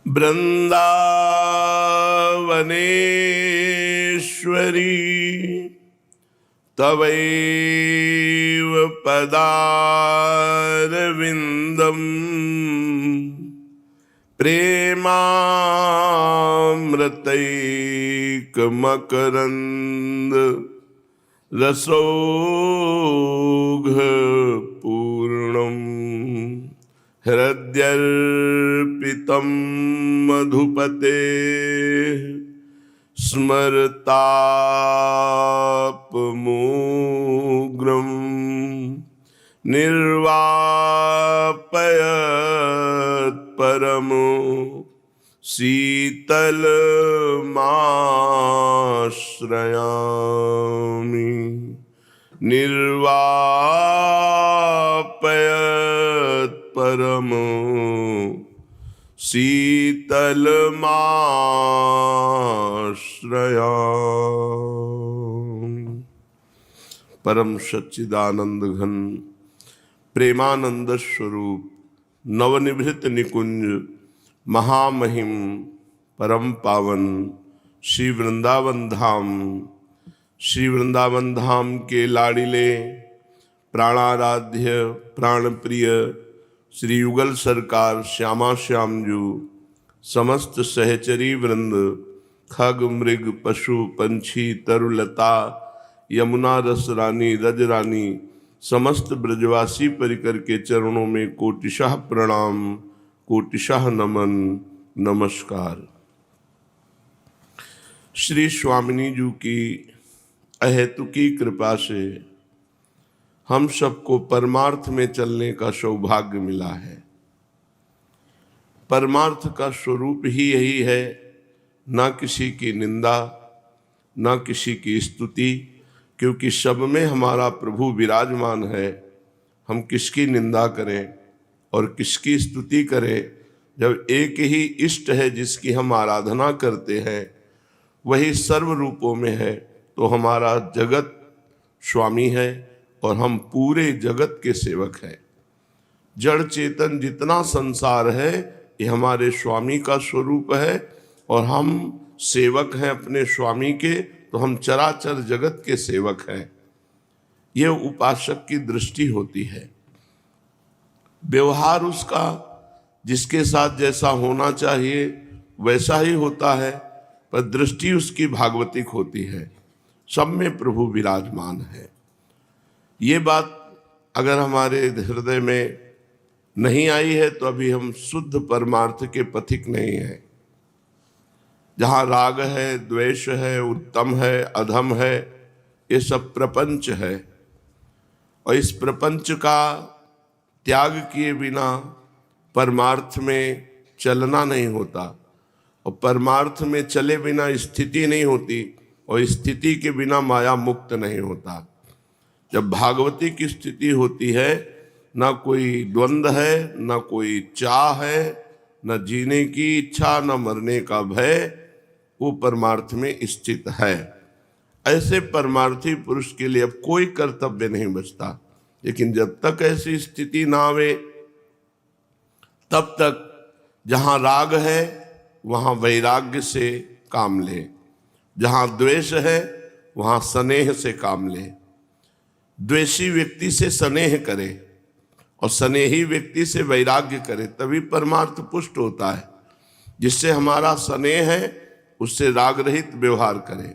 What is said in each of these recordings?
वृंदावनेश्वरी तवैव पदारविन्दम् प्रेमामृतैकमकरन्द रसौघपूर्णम् हृद्यर्पितं मधुपते स्मरतापमूग्रम् निर्वापयत् परमो शीतलमाश्रयामि निर्वापयत् परमो शीतलमाश्रयामि। परम सच्चिदानंद घन प्रेमानंद स्वरूप नवनिभृत निकुंज महामहिम परम पावन श्री वृंदावन धाम के लाड़िले प्राणाराध्य प्राणप्रिय श्री युगल सरकार श्यामा श्यामजू समस्त सहचरी वृंद खग मृग पशु पंछी तरुलता यमुना रस रानी रज रानी समस्त ब्रजवासी परिकर के चरणों में कोटिशः प्रणाम कोटिशः नमन नमस्कार। श्री स्वामिनी जी की अहेतुकी कृपा से हम सबको परमार्थ में चलने का सौभाग्य मिला है। परमार्थ का स्वरूप ही यही है, ना किसी की निंदा ना किसी की स्तुति, क्योंकि सब में हमारा प्रभु विराजमान है। हम किसकी निंदा करें और किसकी स्तुति करें जब एक ही इष्ट है जिसकी हम आराधना करते हैं, वही सर्व रूपों में है। तो हमारा जगत स्वामी है और हम पूरे जगत के सेवक हैं। जड़ चेतन जितना संसार है ये हमारे स्वामी का स्वरूप है और हम सेवक हैं अपने स्वामी के, तो हम चराचर जगत के सेवक हैं। ये उपासक की दृष्टि होती है। व्यवहार उसका जिसके साथ जैसा होना चाहिए वैसा ही होता है, पर दृष्टि उसकी भागवतिक होती है। सब में प्रभु विराजमान है। ये बात अगर हमारे हृदय में नहीं आई है तो अभी हम शुद्ध परमार्थ के पथिक नहीं हैं। जहाँ राग है, द्वेष है, उत्तम है, अधम है, ये सब प्रपंच है। और इस प्रपंच का त्याग किए बिना परमार्थ में चलना नहीं होता, और परमार्थ में चले बिना स्थिति नहीं होती, और स्थिति के बिना माया मुक्त नहीं होता। जब भागवती की स्थिति होती है, ना कोई द्वंद्व है, ना कोई चाह है, न जीने की इच्छा, न मरने का भय, वो परमार्थ में स्थित है। ऐसे परमार्थी पुरुष के लिए अब कोई कर्तव्य नहीं बचता। लेकिन जब तक ऐसी स्थिति ना आवे तब तक जहाँ राग है वहाँ वैराग्य से काम ले, जहाँ द्वेष है वहाँ स्नेह से काम ले। द्वेषी व्यक्ति से स्नेह करे और स्नेही व्यक्ति से वैराग्य करे, तभी परमार्थ पुष्ट होता है। जिससे हमारा स्नेह है उससे राग रहित व्यवहार करें,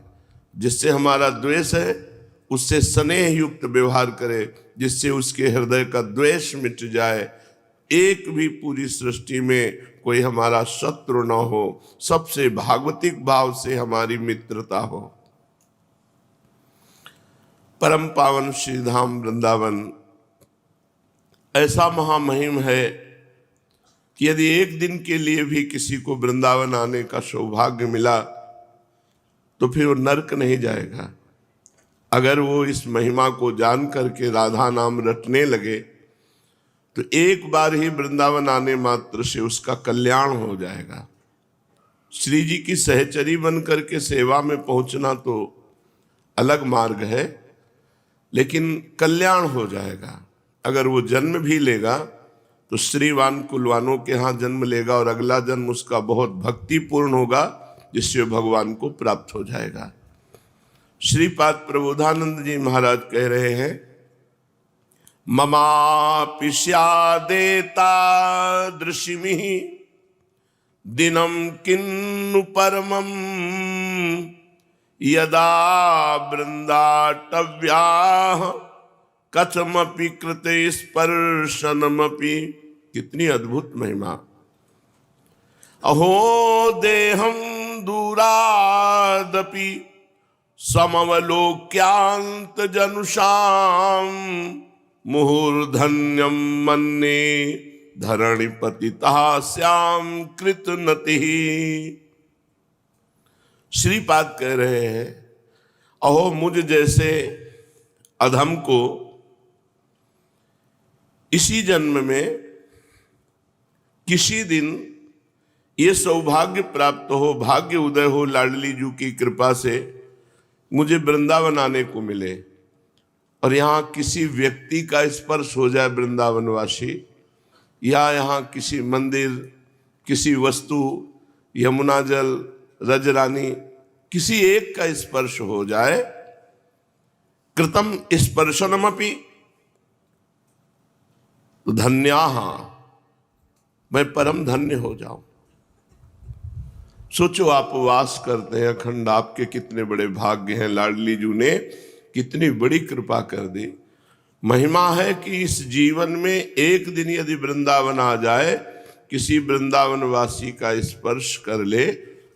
जिससे हमारा द्वेष है उससे स्नेह युक्त व्यवहार करें, जिससे उसके हृदय का द्वेष मिट जाए। एक भी पूरी सृष्टि में कोई हमारा शत्रु न हो, सबसे भागवतिक भाव से हमारी मित्रता हो। परम पावन श्री धाम वृंदावन ऐसा महामहिम है कि यदि एक दिन के लिए भी किसी को वृंदावन आने का सौभाग्य मिला तो फिर वो नरक नहीं जाएगा। अगर वो इस महिमा को जान करके राधा नाम रटने लगे तो एक बार ही वृंदावन आने मात्र से उसका कल्याण हो जाएगा। श्री जी की सहचरी बन करके सेवा में पहुंचना तो अलग मार्ग है, लेकिन कल्याण हो जाएगा। अगर वो जन्म भी लेगा तो श्रीवान कुलवानों के यहाँ जन्म लेगा और अगला जन्म उसका बहुत भक्तिपूर्ण होगा, जिससे भगवान को प्राप्त हो जाएगा। श्रीपाद प्रबोधानंद जी महाराज कह रहे हैं, ममापि स्यादेता दृशिमिः दिनं किन्नु परमं यदा वृंदाटव्याः कथमपि कृते स्पर्शनमपि। कितनी अद्भुत महिमा। अहो देहं दूरादपि समवलोक्यांत जनुषाम मुहुर्धन्यम मन्ये धरणिपतितः श्याम कृतनति। श्रीपाद कह रहे हैं, अहो मुझ जैसे अधम को इसी जन्म में किसी दिन ये सौभाग्य प्राप्त हो, भाग्य उदय हो, लाडली जू की कृपा से मुझे वृंदावन आने को मिले और यहाँ किसी व्यक्ति का स्पर्श हो जाए वृंदावनवासी, या यहाँ किसी मंदिर, किसी वस्तु, यमुना जल, रजरानी, किसी एक का स्पर्श हो जाए। कृतम स्पर्शनमपि तो धन्याः, मैं परम धन्य हो जाऊं। सोचो आप वास करते हैं अखंड, आपके कितने बड़े भाग्य हैं। लाडली जू ने कितनी बड़ी कृपा कर दी। महिमा है कि इस जीवन में एक दिन यदि वृंदावन आ जाए, किसी वृंदावन वासी का स्पर्श कर ले,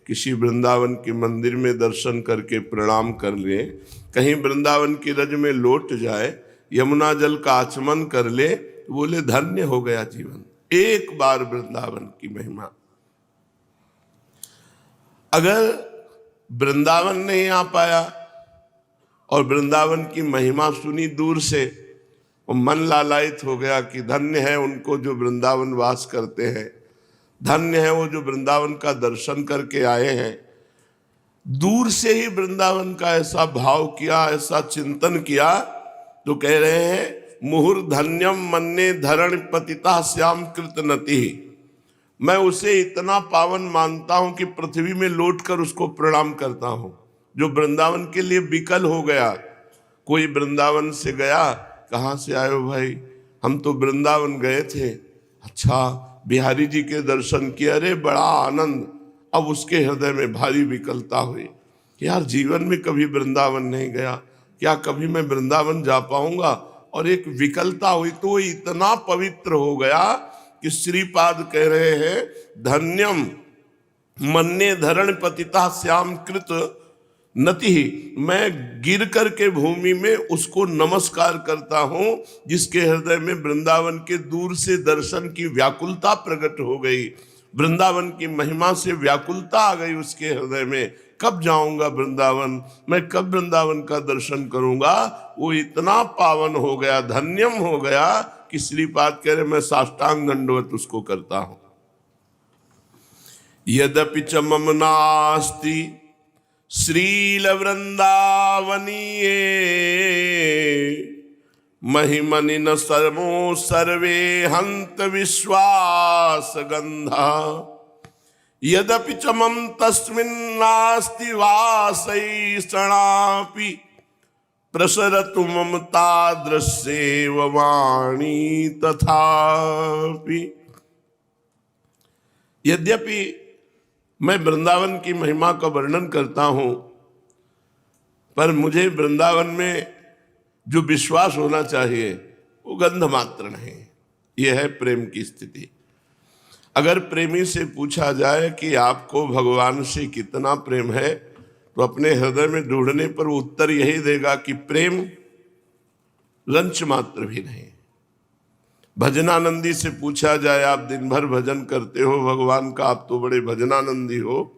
किसी वृंदावन के मंदिर में दर्शन करके प्रणाम कर ले, कहीं वृंदावन की रज में लौट जाए, यमुना जल का आचमन कर ले, बोले धन्य हो गया जीवन। एक बार वृंदावन की महिमा। अगर वृंदावन नहीं आ पाया और वृंदावन की महिमा सुनी दूर से, और मन लालायित हो गया कि धन्य है उनको जो वृंदावन वास करते हैं, धन्य है वो जो वृंदावन का दर्शन करके आए हैं, दूर से ही वृंदावन का ऐसा भाव किया, ऐसा चिंतन किया, तो कह रहे हैं मुहुर्धन्यम मन्ये धरण पतिता श्याम कृतनति। मैं उसे इतना पावन मानता हूं कि पृथ्वी में लौटकर उसको प्रणाम करता हूं, जो वृंदावन के लिए विकल हो गया। कोई वृंदावन से गया, कहाँ से आए हो भाई? हम तो वृंदावन गए थे। अच्छा, बिहारी जी के दर्शन किए, अरे बड़ा आनंद। अब उसके हृदय में भारी विकलता हुई, यार जीवन में कभी वृंदावन नहीं गया, क्या कभी मैं वृंदावन जा पाऊंगा? और एक विकलता हुई तो इतना पवित्र हो गया कि श्रीपाद कह रहे हैं धन्यम मन्ये धरण पतिता श्याम कृत नति। मैं गिर करके भूमि में उसको नमस्कार करता हूं जिसके हृदय में वृंदावन के दूर से दर्शन की व्याकुलता प्रकट हो गई, वृंदावन की महिमा से व्याकुलता आ गई उसके हृदय में। कब जाऊंगा वृंदावन, मैं कब वृंदावन का दर्शन करूंगा? वो इतना पावन हो गया, धन्यम हो गया कि श्रीपाद कह रहे मैं साष्टांग दंडवत उसको करता हूं। यद्यपि च मम नास्ति श्रील वृंदावनीये महिमनि न सर्वो सर्वे हंत विश्वास गंधा। यद्यपि च मम तस्मिन्नास्ति वासैषणापि प्रसरतु ममता दृश्येव वाणी तथापि। यद्यपि मैं वृंदावन की महिमा का वर्णन करता हूं, पर मुझे वृंदावन में जो विश्वास होना चाहिए वो गंध मात्र नहीं। यह है प्रेम की स्थिति। अगर प्रेमी से पूछा जाए कि आपको भगवान से कितना प्रेम है, तो अपने हृदय में ढूंढने पर वो उत्तर यही देगा कि प्रेम रंच मात्र भी नहीं। भजनानंदी से पूछा जाए आप दिन भर भजन करते हो भगवान का, आप तो बड़े भजनानंदी हो,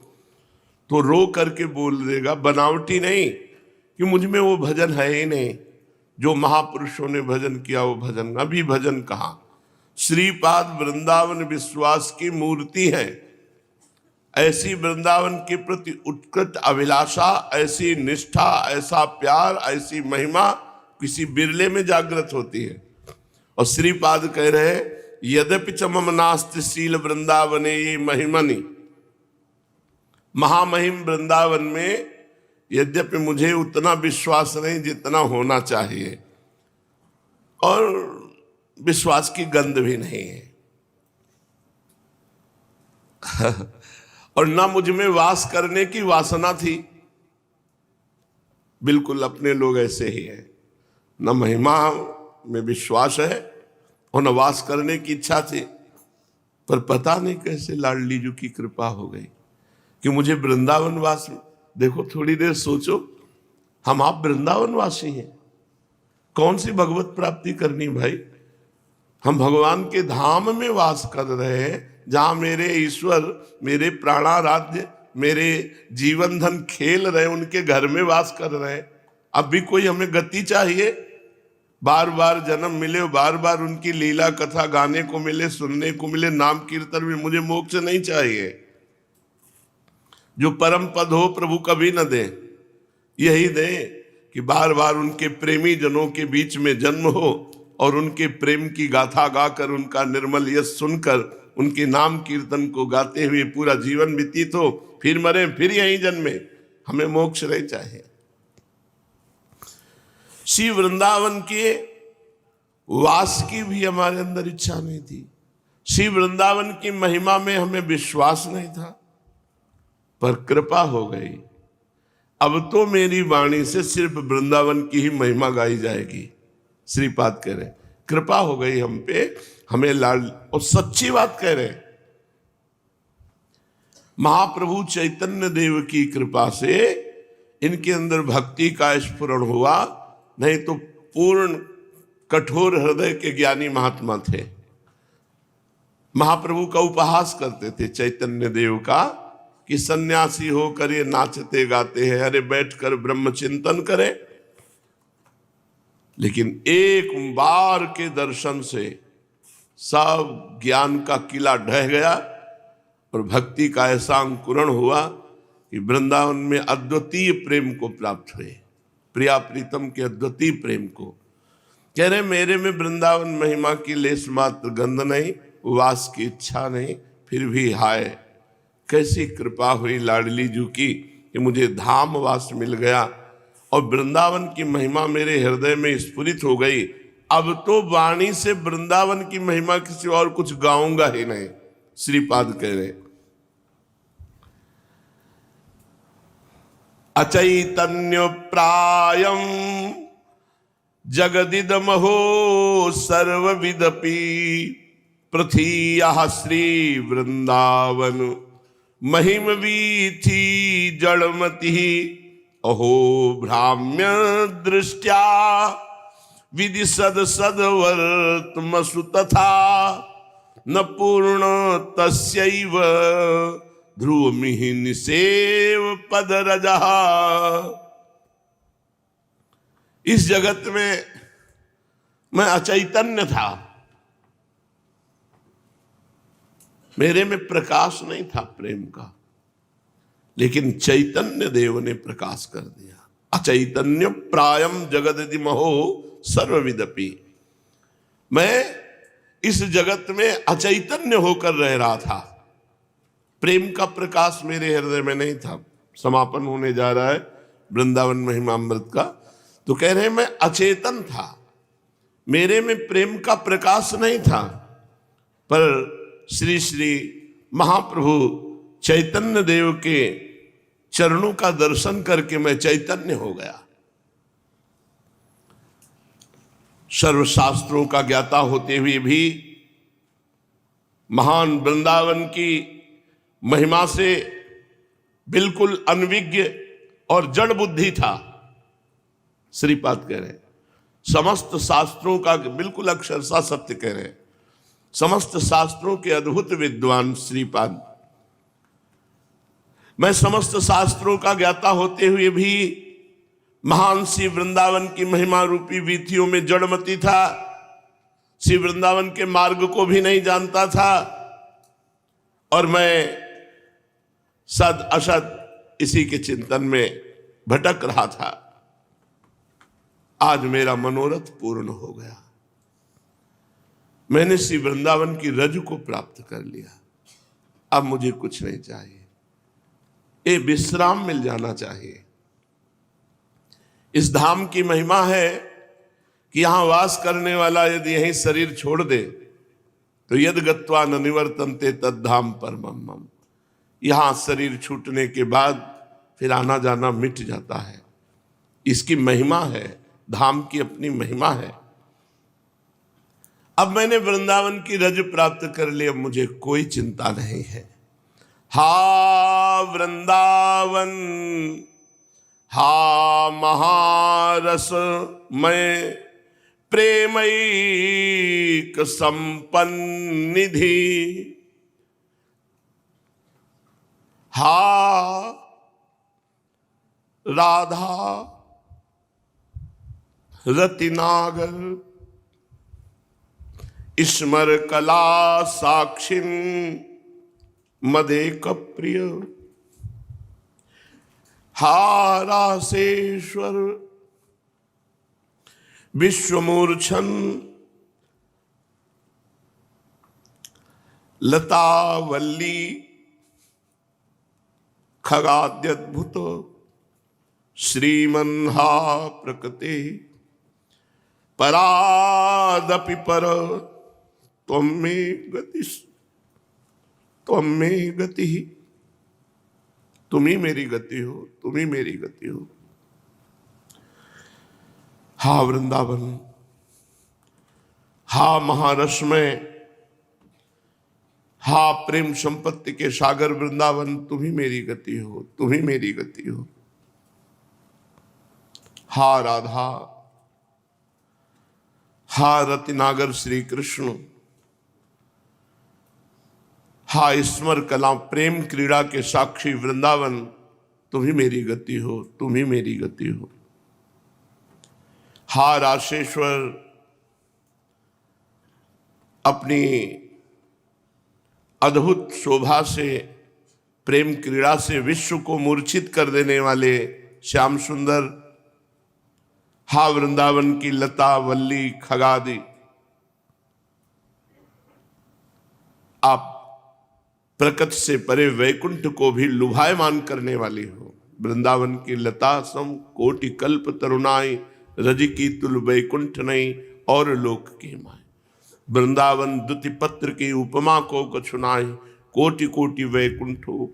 तो रो करके बोल देगा, बनावटी नहीं कि मुझ में वो भजन है ही नहीं। जो महापुरुषों ने भजन किया वो भजन, अभी भजन कहाँ। श्रीपाद वृंदावन विश्वास की मूर्ति है। ऐसी वृंदावन के प्रति उत्कृष्ट अभिलाषा, ऐसी निष्ठा, ऐसा प्यार, ऐसी महिमा किसी बिरले में जागृत होती है। और श्रीपाद कह रहे यद्यपि च मम नास्ति शील वृंदावने ये महिमनि, महामहिम वृंदावन में यद्यपि मुझे उतना विश्वास नहीं जितना होना चाहिए, और विश्वास की गंध भी नहीं है और ना मुझ में वास करने की वासना थी। बिल्कुल अपने लोग ऐसे ही हैं, न महिमा में विश्वास है और न वास करने की इच्छा थी। पर पता नहीं कैसे लाडली जी की कृपा हो गई कि मुझे वृंदावन वास। देखो थोड़ी देर सोचो, हम आप वृंदावन वासी हैं, कौन सी भगवत प्राप्ति करनी भाई। हम भगवान के धाम में वास कर रहे हैं, जहां मेरे ईश्वर, मेरे प्राणाराध्य, मेरे जीवन धन खेल रहे, उनके घर में वास कर रहे हैं। अब भी कोई हमें गति चाहिए, बार बार जन्म मिले, बार बार उनकी लीला कथा गाने को मिले, सुनने को मिले, नाम कीर्तन में। मुझे मोक्ष नहीं चाहिए। जो परम पद हो प्रभु कभी न दे, यही दे कि बार बार उनके प्रेमी जनों के बीच में जन्म हो और उनके प्रेम की गाथा गाकर, उनका निर्मल यश सुनकर, उनके नाम कीर्तन को गाते हुए पूरा जीवन व्यतीत हो, फिर मरे, फिर यहीं जन्मे। हमें मोक्ष नहीं चाहिए। श्री वृंदावन के वास की भी हमारे अंदर इच्छा नहीं थी। श्री वृंदावन की महिमा में हमें विश्वास नहीं था, पर कृपा हो गई। अब तो मेरी वाणी से सिर्फ वृंदावन की ही महिमा गाई जाएगी। श्रीपाद कह रहे कृपा हो गई हम पे, हमें लाल, और सच्ची बात कह रहे। महाप्रभु चैतन्य देव की कृपा से इनके अंदर भक्ति का स्फुरण हुआ, नहीं तो पूर्ण कठोर हृदय के ज्ञानी महात्मा थे। महाप्रभु का उपहास करते थे चैतन्य देव का कि सन्यासी होकर ये नाचते गाते हैं, अरे बैठकर ब्रह्म चिंतन करें। लेकिन एक बार के दर्शन से सब ज्ञान का किला ढह गया और भक्ति का ऐसा अंकुरण हुआ कि वृंदावन में अद्वितीय प्रेम को प्राप्त हुए, प्रिया प्रीतम के अद्वितीय प्रेम को। कह रहे मेरे में वृंदावन महिमा की लेस मात्र गंध नहीं, वास की इच्छा नहीं, फिर भी हाय कैसी कृपा हुई लाडली जू की कि मुझे धाम वास मिल गया और वृंदावन की महिमा मेरे हृदय में स्फुरित हो गई। अब तो वाणी से वृंदावन की महिमा किसी और कुछ गाऊंगा ही नहीं। श्रीपाद कह रहे अचैतन्य प्रायम जगदिदमहो सर्वविदपि पृथ्वी श्री वृंदावन महिम वीथी जड़मति अहो भ्राम्य दृष्टया विधि सद सदवर्तमसु तथा न पूर्ण तस्यैव ध्रुवमिहि निसेव पदरजः। इस जगत में मैं अचैतन्य था, मेरे में प्रकाश नहीं था प्रेम का, लेकिन चैतन्य देव ने प्रकाश कर दिया। अचैतन्य प्रायम जगदिमहो सर्वविदपि। मैं इस जगत में अचैतन्य होकर रह रहा था, प्रेम का प्रकाश मेरे हृदय में नहीं था। समापन होने जा रहा है वृंदावन महिमामृत का, तो कह रहे मैं अचेतन था, मेरे में प्रेम का प्रकाश नहीं था। पर श्री श्री महाप्रभु चैतन्य देव के चरणों का दर्शन करके मैं चैतन्य हो गया। सर्वशास्त्रों का ज्ञाता होते हुए भी महान वृंदावन की महिमा से बिल्कुल अनविज्ञ और जड़ बुद्धि था। श्रीपाद कह रहे समस्त शास्त्रों का बिल्कुल अक्षरशः सत्य कह रहे, समस्त शास्त्रों के अद्भुत विद्वान श्रीपाद। मैं समस्त शास्त्रों का ज्ञाता होते हुए भी महान श्री वृंदावन की महिमा रूपी वीथियों में जड़मती था। श्री वृंदावन के मार्ग को भी नहीं जानता था और मैं सद असद इसी के चिंतन में भटक रहा था। आज मेरा मनोरथ पूर्ण हो गया। मैंने श्री वृंदावन की रज को प्राप्त कर लिया, अब मुझे कुछ नहीं चाहिए। ये विश्राम मिल जाना चाहिए। इस धाम की महिमा है कि यहां वास करने वाला यदि यही शरीर छोड़ दे तो यद गत्वा न निवर्तन्ते तद्धाम परमम मम। यहां शरीर छूटने के बाद फिर आना जाना मिट जाता है। इसकी महिमा है, धाम की अपनी महिमा है। अब मैंने वृंदावन की रज प्राप्त कर ली, अब मुझे कोई चिंता नहीं है। हा वृंदावन, हा महारस मैं प्रेमैक संपन्निधि, हा राधा रतिनागर स्मर कला साक्षिन मदेक प्रिय, हा रासेश्वर विश्वमूर्छन लतावल्ली खगाद्यद्भुत श्रीमन्हा प्रकृति परादपि पर त्वं मे गति, त्वं मे गति, तुम ही मेरी गति हो, तुम ही मेरी गति हो। हा वृंदावन, हा महारसमय, हा प्रेम संपत्ति के सागर वृंदावन, तुम ही मेरी गति हो, तुम ही मेरी गति हो। हा राधा, हा रतिनागर श्री कृष्ण, हा स्मर कला प्रेम क्रीड़ा के साक्षी वृंदावन, तुम ही मेरी गति हो, तुम ही मेरी गति हो। हा राशेश्वर, अपनी अद्भुत शोभा से प्रेम क्रीड़ा से विश्व को मूर्छित कर देने वाले श्याम सुंदर, हा वृंदावन की लता वल्ली खगादी, आप प्रकृति से परे वैकुंठ को भी लुभायमान करने वाली हो। वृंदावन की लता सम कोटि कल्प तरुणाई, रज की तुल वैकुंठ नहीं और लोक की माय। वृंदावन दुति पत्र की उपमा को कछुनाई, कोटि कोटि वैकुंठो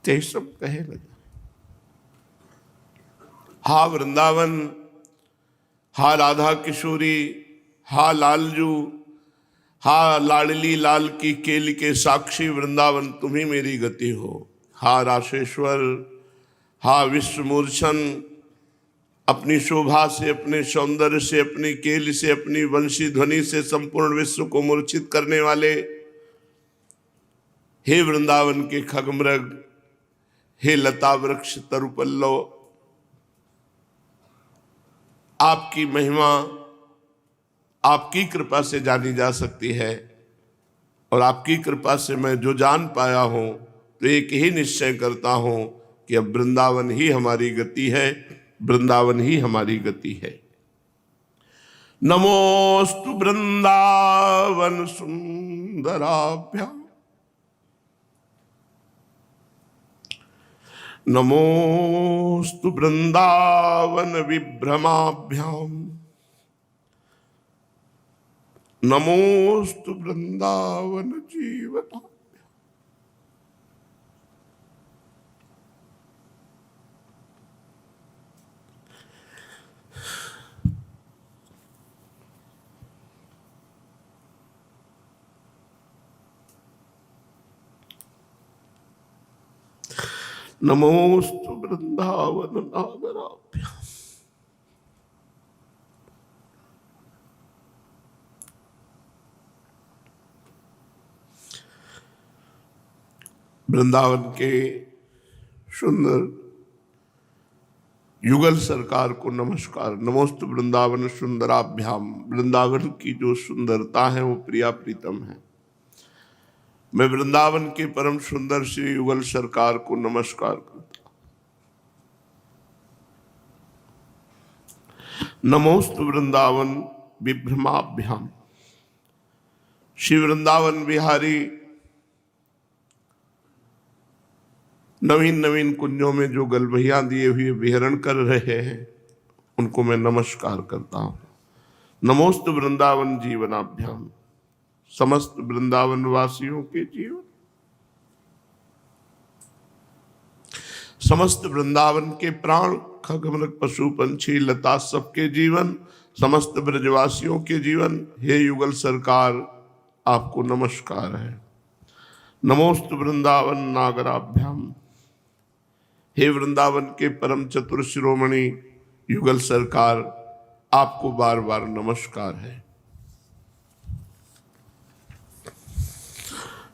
ते सब कहे लगा। हा वृंदावन, हा राधा किशोरी, हा लालजू, हा लाडली लाल की केल के साक्षी वृंदावन, तुम ही मेरी गति हो। हा राशेश्वर, हा विश्वमूर्छन, अपनी शोभा से, अपने सौंदर्य से, अपनी केल से, अपनी वंशी ध्वनि से संपूर्ण विश्व को मूर्छित करने वाले हे वृंदावन के खगमृग, हे लता वृक्ष तरुपल्लव, आपकी महिमा आपकी कृपा से जानी जा सकती है। और आपकी कृपा से मैं जो जान पाया हूं तो एक ही निश्चय करता हूं कि अब वृंदावन ही हमारी गति है, वृंदावन ही हमारी गति है। नमोस्तु वृंदावन सुंदराभ्याम, नमोस्तु वृंदावन विभ्रमाभ्याम, नमोस्तु वृंदावन जीवना। नमोस्तु वृंदावन नागराभ्याम, वृंदावन के सुंदर युगल सरकार को नमस्कार। नमोस्तु वृंदावन सुंदराभ्याम, वृंदावन की जो सुंदरता है वो प्रिया प्रीतम है। मैं वृंदावन के परम सुंदर श्री युगल सरकार को नमस्कार करता। नमोस्तु वृंदावन विभ्रमाभ्याम, श्री वृंदावन बिहारी नवीन नवीन कुंजों में जो गलबहियां दिए हुए विहरण कर रहे हैं उनको मैं नमस्कार करता हूं। नमोस्तु वृंदावन जीवनाभ्याम, समस्त वृंदावन वासियों के जीवन, समस्त वृंदावन के प्राण, खगमृग पशु पंछी लता सबके जीवन, समस्त ब्रजवासियों के जीवन। हे युगल सरकार, आपको नमस्कार है। नमोस्तु वृंदावन नागराभ्याम, हे वृंदावन के परम चतुर शिरोमणि युगल सरकार, आपको बार बार नमस्कार है।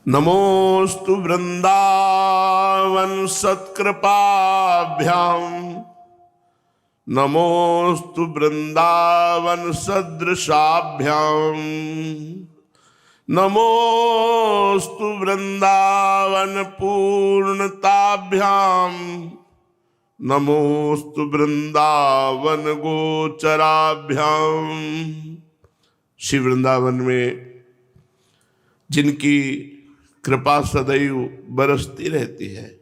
नमोस्तु वृंदावन सत्कृपाभ्याम, नमोस्तु वृंदावन सदृशाभ्याम, नमोस्तु वृंदावन पूर्णताभ्याम, नमोस्तु वृंदावन गोचराभ्याम। श्री वृंदावन में जिनकी कृपा सदैव बरसती रहती है,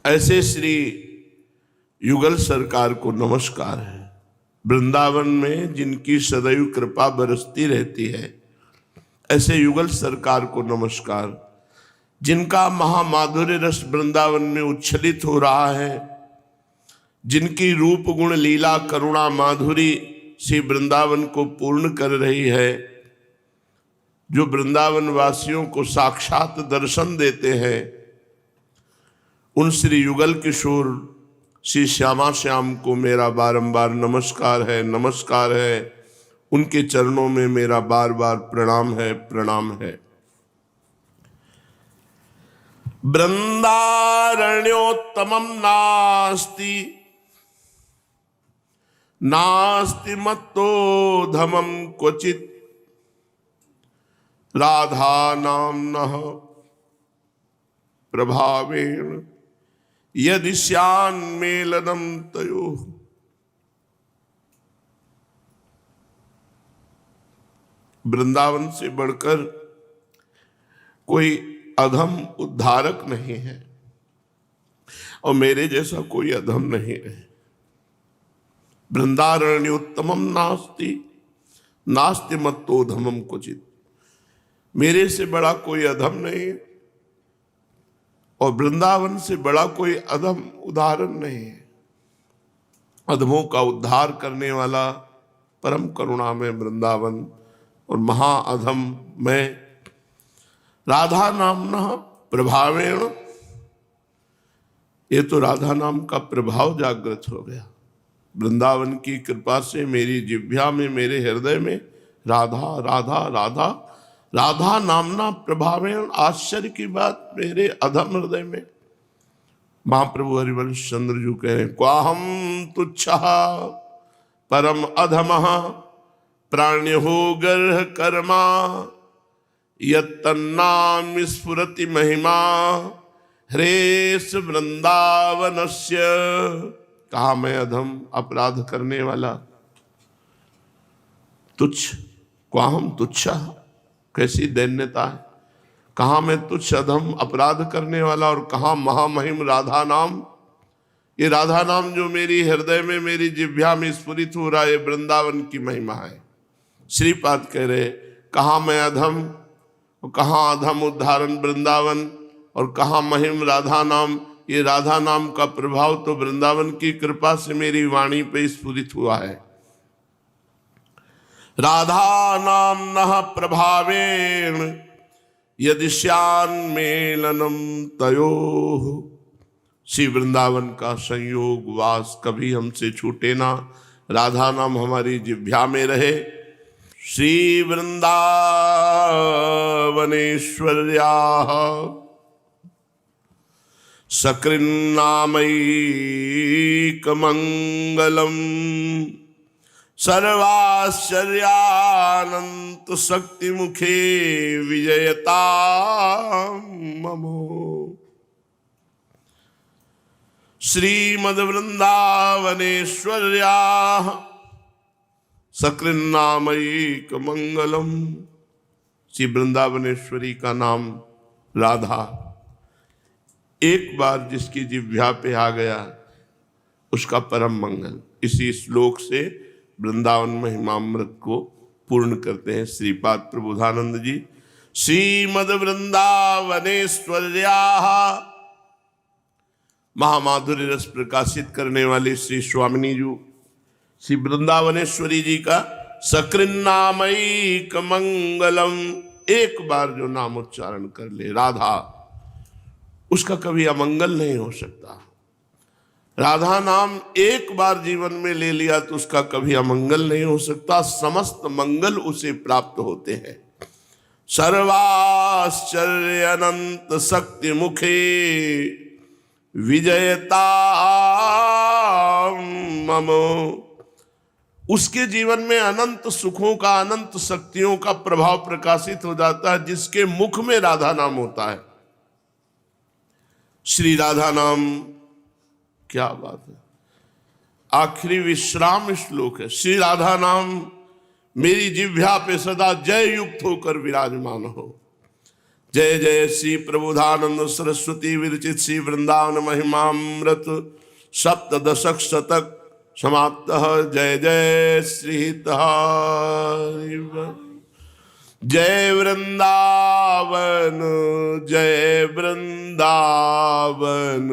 ऐसे श्री युगल सरकार को नमस्कार है। वृंदावन में जिनकी सदैव कृपा बरसती रहती है, ऐसे युगल सरकार को नमस्कार। जिनका महामाधुर्य रस वृंदावन में उच्छलित हो रहा है, जिनकी रूप गुण लीला करुणा माधुरी से वृंदावन को पूर्ण कर रही है, जो वृंदावन वासियों को साक्षात दर्शन देते हैं, उन श्री युगल किशोर श्री श्यामा श्याम को मेरा बारंबार नमस्कार है, नमस्कार है। उनके चरणों में मेरा बार बार प्रणाम है, प्रणाम है। वृंदारण्योत्तमं नास्ति, नास्ति मत्तोधमं क्वचित्, राधा नाम्नः प्रभावेण यदि स्यान्मेलनं तयोः। वृंदावन से बढ़कर कोई अधम उद्धारक नहीं है और मेरे जैसा कोई अधम नहीं है। वृंदारण्योत्तमं नास्ति, नास्ति मत्तोधमं क्वचित्। मेरे से बड़ा कोई अधम नहीं है और वृंदावन से बड़ा कोई अधम उदाहरण नहीं है। अधमों का उद्धार करने वाला परम करुणा में वृंदावन और महाअधम में राधा नामना प्रभावेण। ये तो राधा नाम का प्रभाव जागृत हो गया। वृंदावन की कृपा से मेरी जिह्वा में, मेरे हृदय में राधा राधा राधा राधा नामना प्रभावेण। आश्चर्य की बात, मेरे अधम हृदय में महाप्रभु हरिवंश चंद्र जी कह रहे हैं, क्वाहम तुच्छः परम अधमः प्राण्यो गर्ह कर्मा यत्तन्नाम स्फुरति महिमा ह्रेस वृंदावनस्य। कहा मैं अधम अपराध करने वाला, तुच्छ, क्वाहम तुच्छः, कैसी दैन्यता है। कहाँ मैं तुच्छ अधम अपराध करने वाला और कहाँ महामहिम राधा नाम। ये राधा नाम जो मेरी हृदय में, मेरी जिह्वा में स्फुरित हो रहा है, वृंदावन की महिमा है। श्रीपाद कह रहे, कहाँ मैं अधम और कहाँ अधम उद्धारण वृंदावन और कहाँ महिम राधा नाम। ये राधा नाम का प्रभाव तो वृंदावन की कृपा से मेरी वाणी पे स्फुरित हुआ है। राधा नाम नः प्रभावेण यदि स्यान्मेलनं तयोः। श्री वृंदावन का संयोग वास कभी हमसे छूटे ना, राधा नाम हमारी जिह्वा में रहे। श्री वृंदावनेश्वर्याः सकृन्नामैकमङ्गलम् सर्वाश्चर्यानंत शक्ति मुखे विजयता ममो। श्रीमद्वृंदावनेश्वर्याः सकृन्नामैक मंगलम। श्री वृंदावनेश्वरी का नाम राधा एक बार जिसकी जिह्वा पे आ गया उसका परम मंगल। इसी श्लोक से वृंदावन महिमामृत को पूर्ण करते हैं श्रीपाद प्रबोधानंद जी। श्रीमद वृंदावनेश्वर्याः, महामाधुर्य रस प्रकाशित करने वाले श्री स्वामिनी जी श्री वृंदावनेश्वरी जी का सकृन्नामैक मंगलम, एक बार जो नाम उच्चारण कर ले राधा, उसका कभी अमंगल नहीं हो सकता। राधा नाम एक बार जीवन में ले लिया तो उसका कभी अमंगल नहीं हो सकता, समस्त मंगल उसे प्राप्त होते हैं। सर्वाश्चर्य अनंत शक्ति मुखे विजयता ममो, उसके जीवन में अनंत सुखों का, अनंत शक्तियों का प्रभाव प्रकाशित हो जाता है जिसके मुख में राधा नाम होता है। श्री राधा नाम, क्या बात है, आखिरी विश्राम श्लोक है। श्री राधा नाम मेरी जिह्वा पे सदा जय युक्त होकर विराजमान हो। जय जय श्री प्रबोधानंद सरस्वती विरचित श्री वृंदावन महिमामृत सप्तदशक शतक समाप्त। जय जय श्री जय वृंदावन, जय वृंदावन,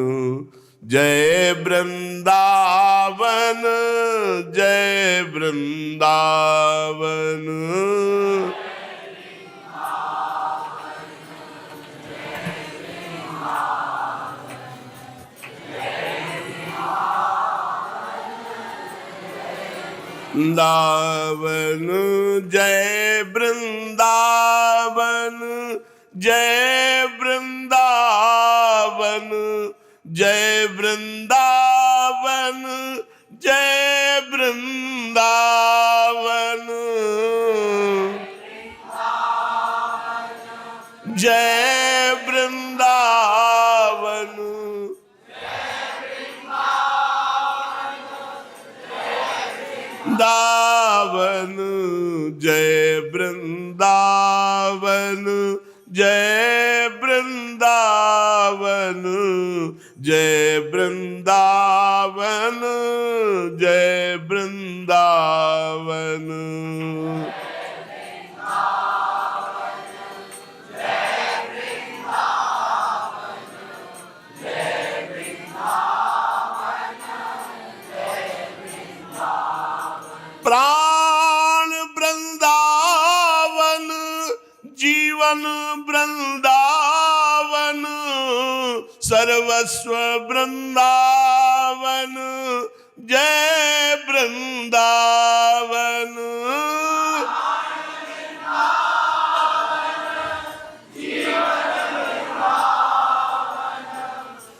जय वृंदावन, जय वृंदावन। वृंदावन जय वृंदावन, जय वृंदावन, जय वृंदावन, जय वृंदावन, जय वृंदावन, दावन, जय वृंदावन, जय वृंदावन, जय वृंदावन, जय वृंदावन। प्राण वृंदावन, जीवन वृंदावन, सर्वस्व वृंदावन, जय वृंदावन।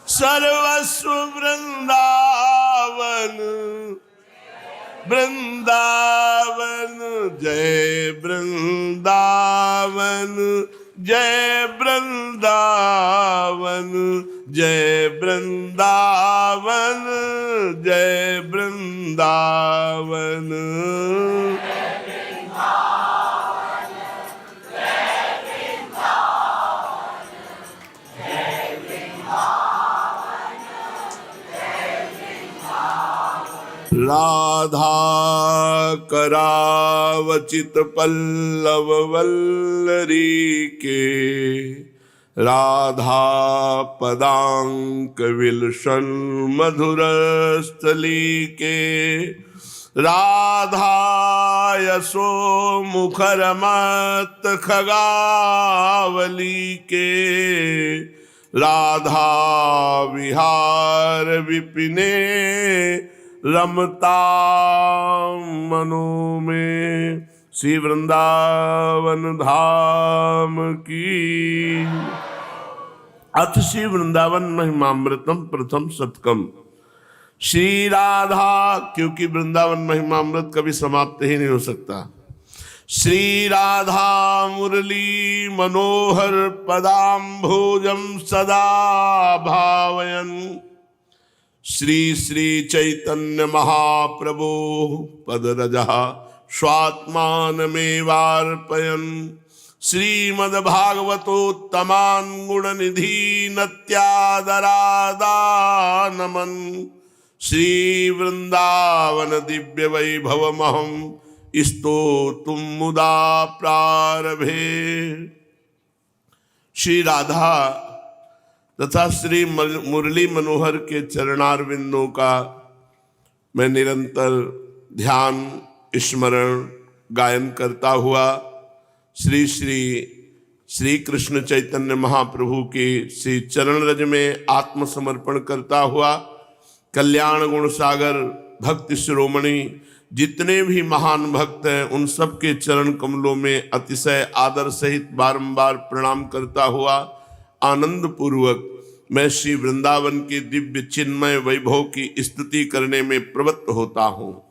सर्वस्व वृंदावन, वृंदावन, जय वृंदावन, जय वृंदावन, जय वृंदावन, जय वृंदावन। राधा करावचित पल्लव वल्लरी के, राधा पदांक विलसन मधुर स्थली के, राधा यशो मुखर मत खगावली के, राधा विहार विपिने रमता मनो में। श्री वृंदावन धाम की। अथ श्री वृंदावन महिमामृतम प्रथम शतकम। श्री राधा, क्योंकि वृंदावन महिमामृत कभी समाप्त ही नहीं हो सकता। श्री राधा मुरली मनोहर पदाम्भोजम सदा भावयन, श्री श्री चैतन्य महाप्रभो पदरजः स्वात्मानमेवार्पयन् श्रीमद्भागवतोत्तमान् गुणनिधीनत्यादरादानमन् श्री वृंदावन दिव्य वैभवमहं स्तोतुं मुदा प्रारभे। श्री राधा तथा श्री मुरली मनोहर के चरणारविंदों का मैं निरंतर ध्यान स्मरण गायन करता हुआ श्री श्री श्री कृष्ण चैतन्य महाप्रभु के श्री चरण रज में आत्मसमर्पण करता हुआ कल्याण गुण सागर भक्ति शिरोमणि जितने भी महान भक्त हैं उन सब के चरण कमलों में अतिशय आदर सहित बारंबार प्रणाम करता हुआ आनंद पूर्वक मैं श्री वृंदावन के दिव्य चिन्मय वैभव की स्तुति करने में प्रवृत्त होता हूँ।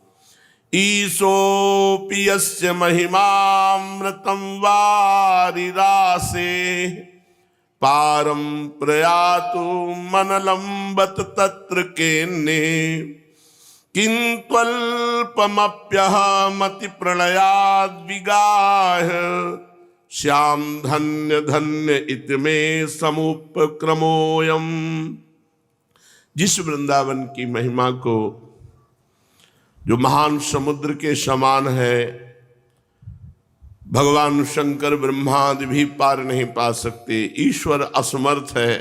ईशोऽपि यस्य महिमामृतं वारिरासे पारं प्रयातु मनलंबत तत्र केन्ने किंत्वल्पमप्यहमति प्रलयाद्विगाह श्याम धन्य धन्य इतमे समुपक्रमोऽयम्। जिस वृंदावन की महिमा को जो महान समुद्र के समान है भगवान शंकर ब्रह्मादि भी पार नहीं पा सकते, ईश्वर असमर्थ है,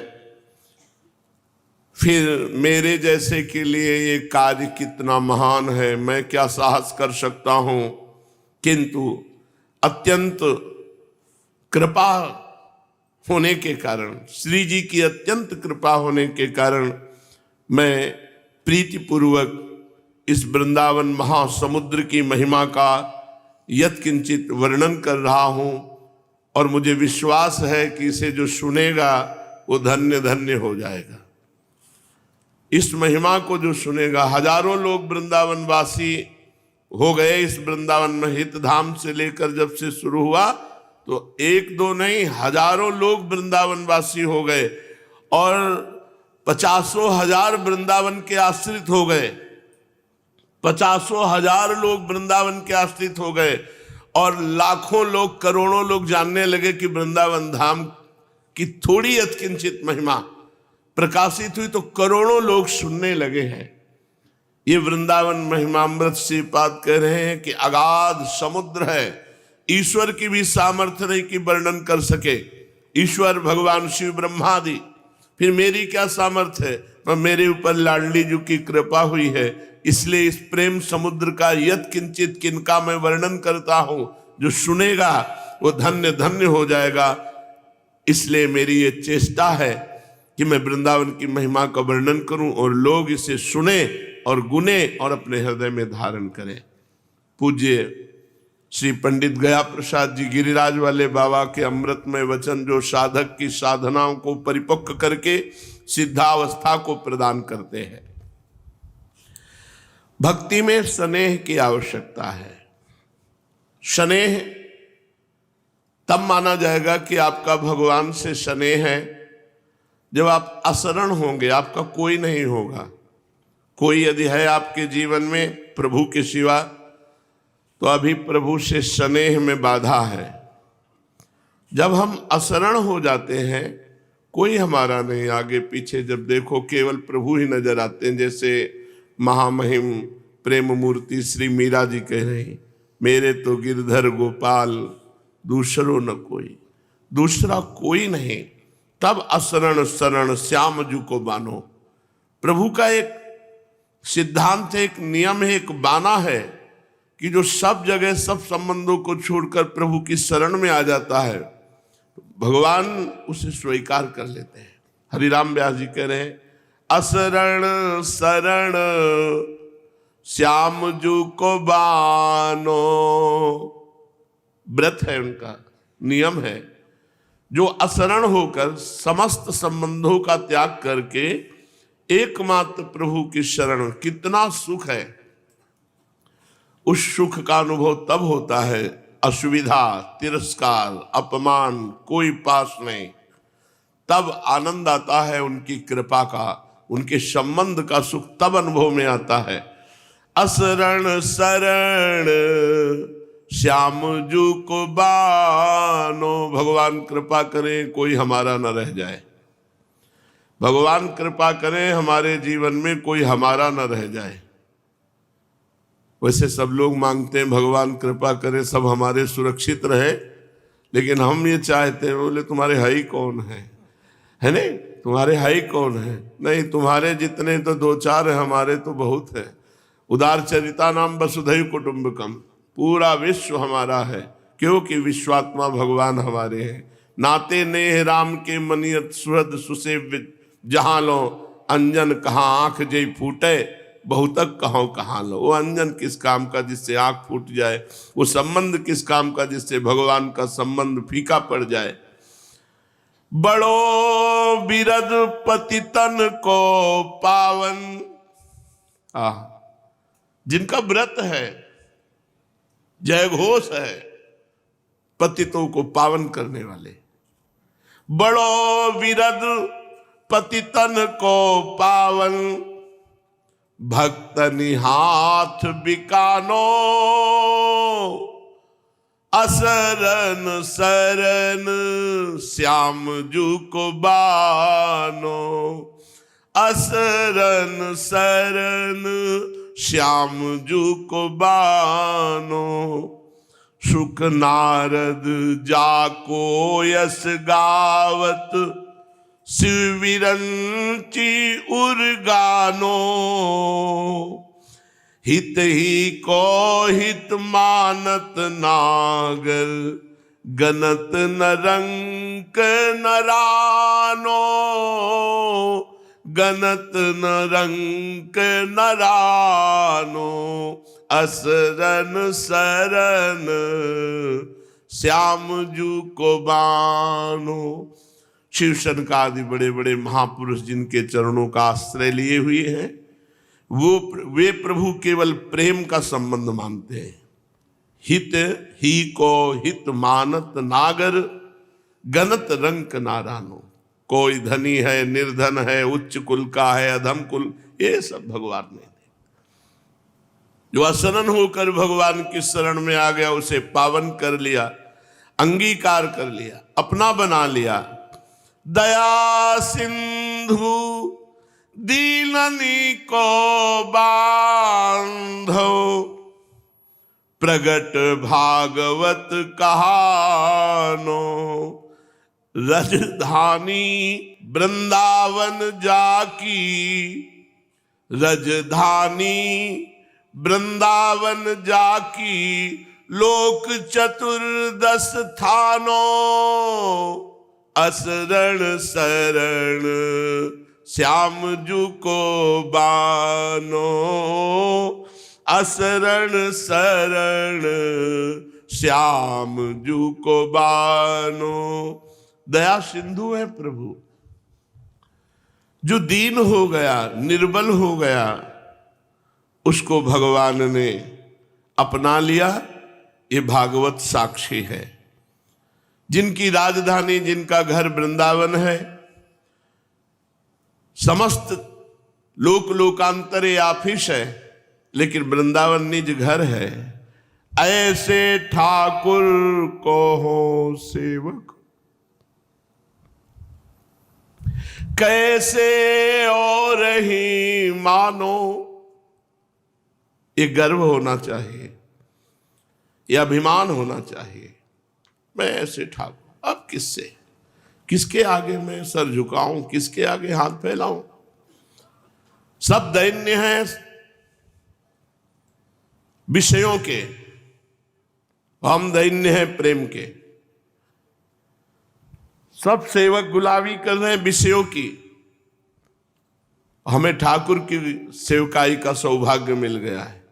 फिर मेरे जैसे के लिए ये कार्य कितना महान है, मैं क्या साहस कर सकता हूँ। किंतु अत्यंत कृपा होने के कारण, श्री जी की अत्यंत कृपा होने के कारण मैं प्रीतिपूर्वक इस वृंदावन महासमुद्र की महिमा का यत्किंचित वर्णन कर रहा हूँ और मुझे विश्वास है कि इसे जो सुनेगा वो धन्य धन्य हो जाएगा। इस महिमा को जो सुनेगा, हजारों लोग वृंदावन वासी हो गए इस वृंदावन में। हित धाम से लेकर जब से शुरू हुआ तो एक दो नहीं हजारों लोग वृंदावन वासी हो गए और 50,000 वृंदावन के आश्रित हो गए। 50,000 लोग वृंदावन के आश्रित हो गए और लाखों लोग करोड़ों लोग जानने लगे कि वृंदावन धाम की थोड़ी यत्किंचित महिमा प्रकाशित हुई तो करोड़ों लोग सुनने लगे हैं। ये वृंदावन महिमामृत श्रीपाद कह रहे हैं कि अगाध समुद्र है, ईश्वर की भी सामर्थ्य नहीं कि वर्णन कर सके। ईश्वर भगवान शिव ब्रह्मादि, फिर मेरी क्या सामर्थ्य है, पर मेरे ऊपर लाडली जी की कृपा हुई है, इसलिए इस प्रेम समुद्र का यत् किंचित किनका मैं वर्णन करता हूं, जो सुनेगा वो धन्य धन्य हो जाएगा। इसलिए मेरी ये चेष्टा है कि मैं वृंदावन की महिमा का वर्णन करूं और लोग इसे सुने और गुने और अपने हृदय में धारण करें। पूज्य श्री पंडित गया प्रसाद जी गिरिराज वाले बाबा के अमृतमय वचन जो साधक की साधनाओं को परिपक्व करके सिद्धावस्था को प्रदान करते हैं। भक्ति में स्नेह की आवश्यकता है। स्नेह तब माना जाएगा कि आपका भगवान से स्नेह है जब आप असरण होंगे, आपका कोई नहीं होगा। कोई यदि है आपके जीवन में प्रभु के सिवा तो अभी प्रभु से स्नेह में बाधा है। जब हम असरण हो जाते हैं, कोई हमारा नहीं, आगे पीछे जब देखो केवल प्रभु ही नजर आते हैं। जैसे महामहिम प्रेम मूर्ति श्री मीरा जी कह रही, मेरे तो गिरधर गोपाल दूसरो न कोई, दूसरा कोई नहीं। तब असरण शरण श्याम जू को बानो। प्रभु का एक सिद्धांत है, एक नियम है, एक बाना है कि जो सब जगह सब संबंधों को छोड़कर प्रभु की शरण में आ जाता है, भगवान उसे स्वीकार कर लेते हैं। हरिराम व्यास जी कह रहे हैं, असरण शरण श्याम जू को बानो। व्रत है उनका, नियम है। जो असरण होकर समस्त संबंधों का त्याग करके एकमात्र प्रभु की शरण, कितना सुख है। उस सुख का अनुभव तब होता है, असुविधा, तिरस्कार, अपमान कोई पास नहीं। तब आनंद आता है उनकी कृपा का, उनके संबंध का सुख तब अनुभव में आता है। असरण शरण श्याम जू को बानो, भगवान कृपा करें कोई हमारा न रह जाए, भगवान कृपा करें हमारे जीवन में कोई हमारा न रह जाए। वैसे सब लोग मांगते हैं भगवान कृपा करे सब हमारे सुरक्षित रहे, लेकिन हम ये चाहते हैं, बोले तुम्हारे है ही कौन है नहीं, तुम्हारे है ही कौन है, नहीं तुम्हारे जितने तो दो चार है, हमारे तो बहुत है। उदार चरिता नाम वसुधैव कुटुंबकम, पूरा विश्व हमारा है, क्योंकि विश्वात्मा भगवान हमारे हैं। नाते नेह राम के मनियत सुहृद सुसेव्य, जहां लो अंजन कहाँ आंख जय फूटे, बहुतक कहाँ लो। वो अंजन किस काम का जिससे आंख फूट जाए, वो संबंध किस काम का जिससे भगवान का संबंध फीका पड़ जाए। बड़ो बिरद पतितन को पावन, जिनका व्रत है, जय घोष है, पतितों को पावन करने वाले। बड़ो विरद पतितन को पावन, भक्त निहाथ बिकानो, असरन शरण श्याम जू को बानो, असरन शरण श्याम जू को बानो। सुख नारद जाको यस गावत, शिविरंची उर्गानो, हित ही को हित मानत नागर, गनत नरंक नरानो, गनत नरंक नरानो, असरन शरण श्याम जू को बानो। शिव शनकादि बड़े बड़े महापुरुष जिनके चरणों का आश्रय लिए हुए हैं, वे प्रभु केवल प्रेम का संबंध मानते हैं। हित ही को हित मानत नागर, गनत रंक नारानो। कोई धनी है, निर्धन है, उच्च कुल का है, अधम कुल, ये सब भगवान ने। जो असरन होकर भगवान की शरण में आ गया, उसे पावन कर लिया, अंगीकार कर लिया, अपना बना लिया। दया सिंधु दीननी को बांधो, प्रगट भागवत कहानो। रजधानी वृंदावन जाकी, रजधानी वृंदावन जाकी, लोक चतुर्दश थानो, असरण शरण श्याम जू को बानो, असरण शरण श्याम जू को बानो। दया सिंधु है प्रभु, जो दीन हो गया, निर्बल हो गया, उसको भगवान ने अपना लिया। ये भागवत साक्षी है। जिनकी राजधानी, जिनका घर वृंदावन है, समस्त लोक लोकांतरे आफिस है, लेकिन वृंदावन निज घर है। ऐसे ठाकुर को हो सेवक, कैसे और ही मानो। ये गर्व होना चाहिए, ये अभिमान होना चाहिए। मैं ऐसे ठाकुर, अब किससे, किसके आगे मैं सर झुकाऊं, किसके आगे हाथ फैलाऊं। सब दैन्य हैं विषयों के, हम दैन्य हैं प्रेम के। सब सेवक गुलामी कर रहे हैं विषयों की, हमें ठाकुर की सेवकाई का सौभाग्य मिल गया है।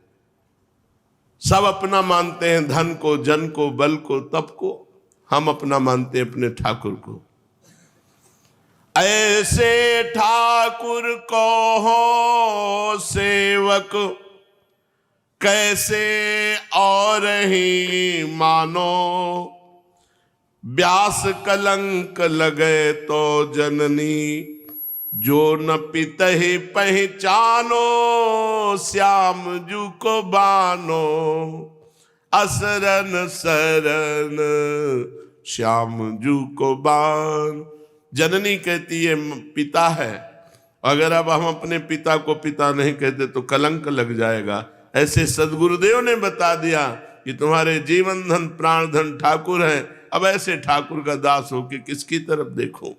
सब अपना मानते हैं, धन को, जन को, बल को, तप को। हम अपना मानते हैं अपने ठाकुर को। ऐसे ठाकुर को हो सेवक, कैसे और ही मानो। व्यास कलंक लगे तो जननी, जो न पितहि पहचानो, श्याम जू को बानो, असरन शरण श्याम जू को बान। जननी कहती है पिता है, अगर अब हम अपने पिता को पिता नहीं कहते तो कलंक लग जाएगा। ऐसे सदगुरुदेव ने बता दिया कि तुम्हारे जीवन धन प्राण धन ठाकुर है, अब ऐसे ठाकुर का दास हो कि किसकी तरफ देखो।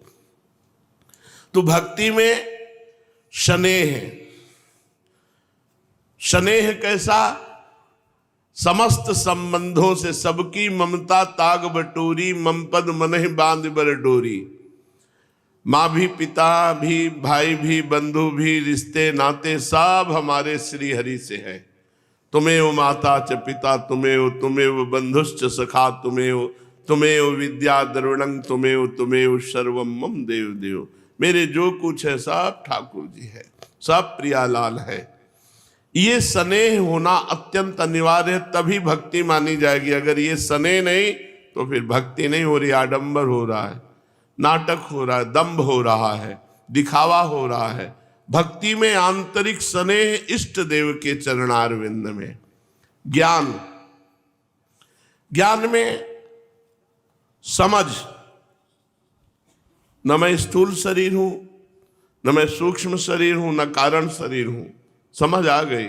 तो भक्ति में स्नेह है। स्नेह कैसा? समस्त संबंधों से सबकी ममता ताग बटोरी, मम पद मनहि बांध बर डोरी। माँ भी, पिता भी, भाई भी, बंधु भी, रिश्ते नाते सब हमारे श्री हरि से है। तुमेव माता च पिता तुमेव बंधुश्च सखा तुमेव विद्या द्रविणं तुमेव सर्वम मम देव देव। मेरे जो कुछ है सब ठाकुर जी है, सब प्रियालाल है। ये स्नेह होना अत्यंत अनिवार्य है, तभी भक्ति मानी जाएगी। अगर ये स्नेह नहीं तो फिर भक्ति नहीं हो रही, आडंबर हो रहा है, नाटक हो रहा है, दंभ हो रहा है, दिखावा हो रहा है। भक्ति में आंतरिक स्नेह इष्ट देव के चरणारविंद में। ज्ञान, ज्ञान में समझ, न मैं स्थूल शरीर हूं, न मैं सूक्ष्म शरीर हूं, न कारण शरीर हूं। समझ आ गई,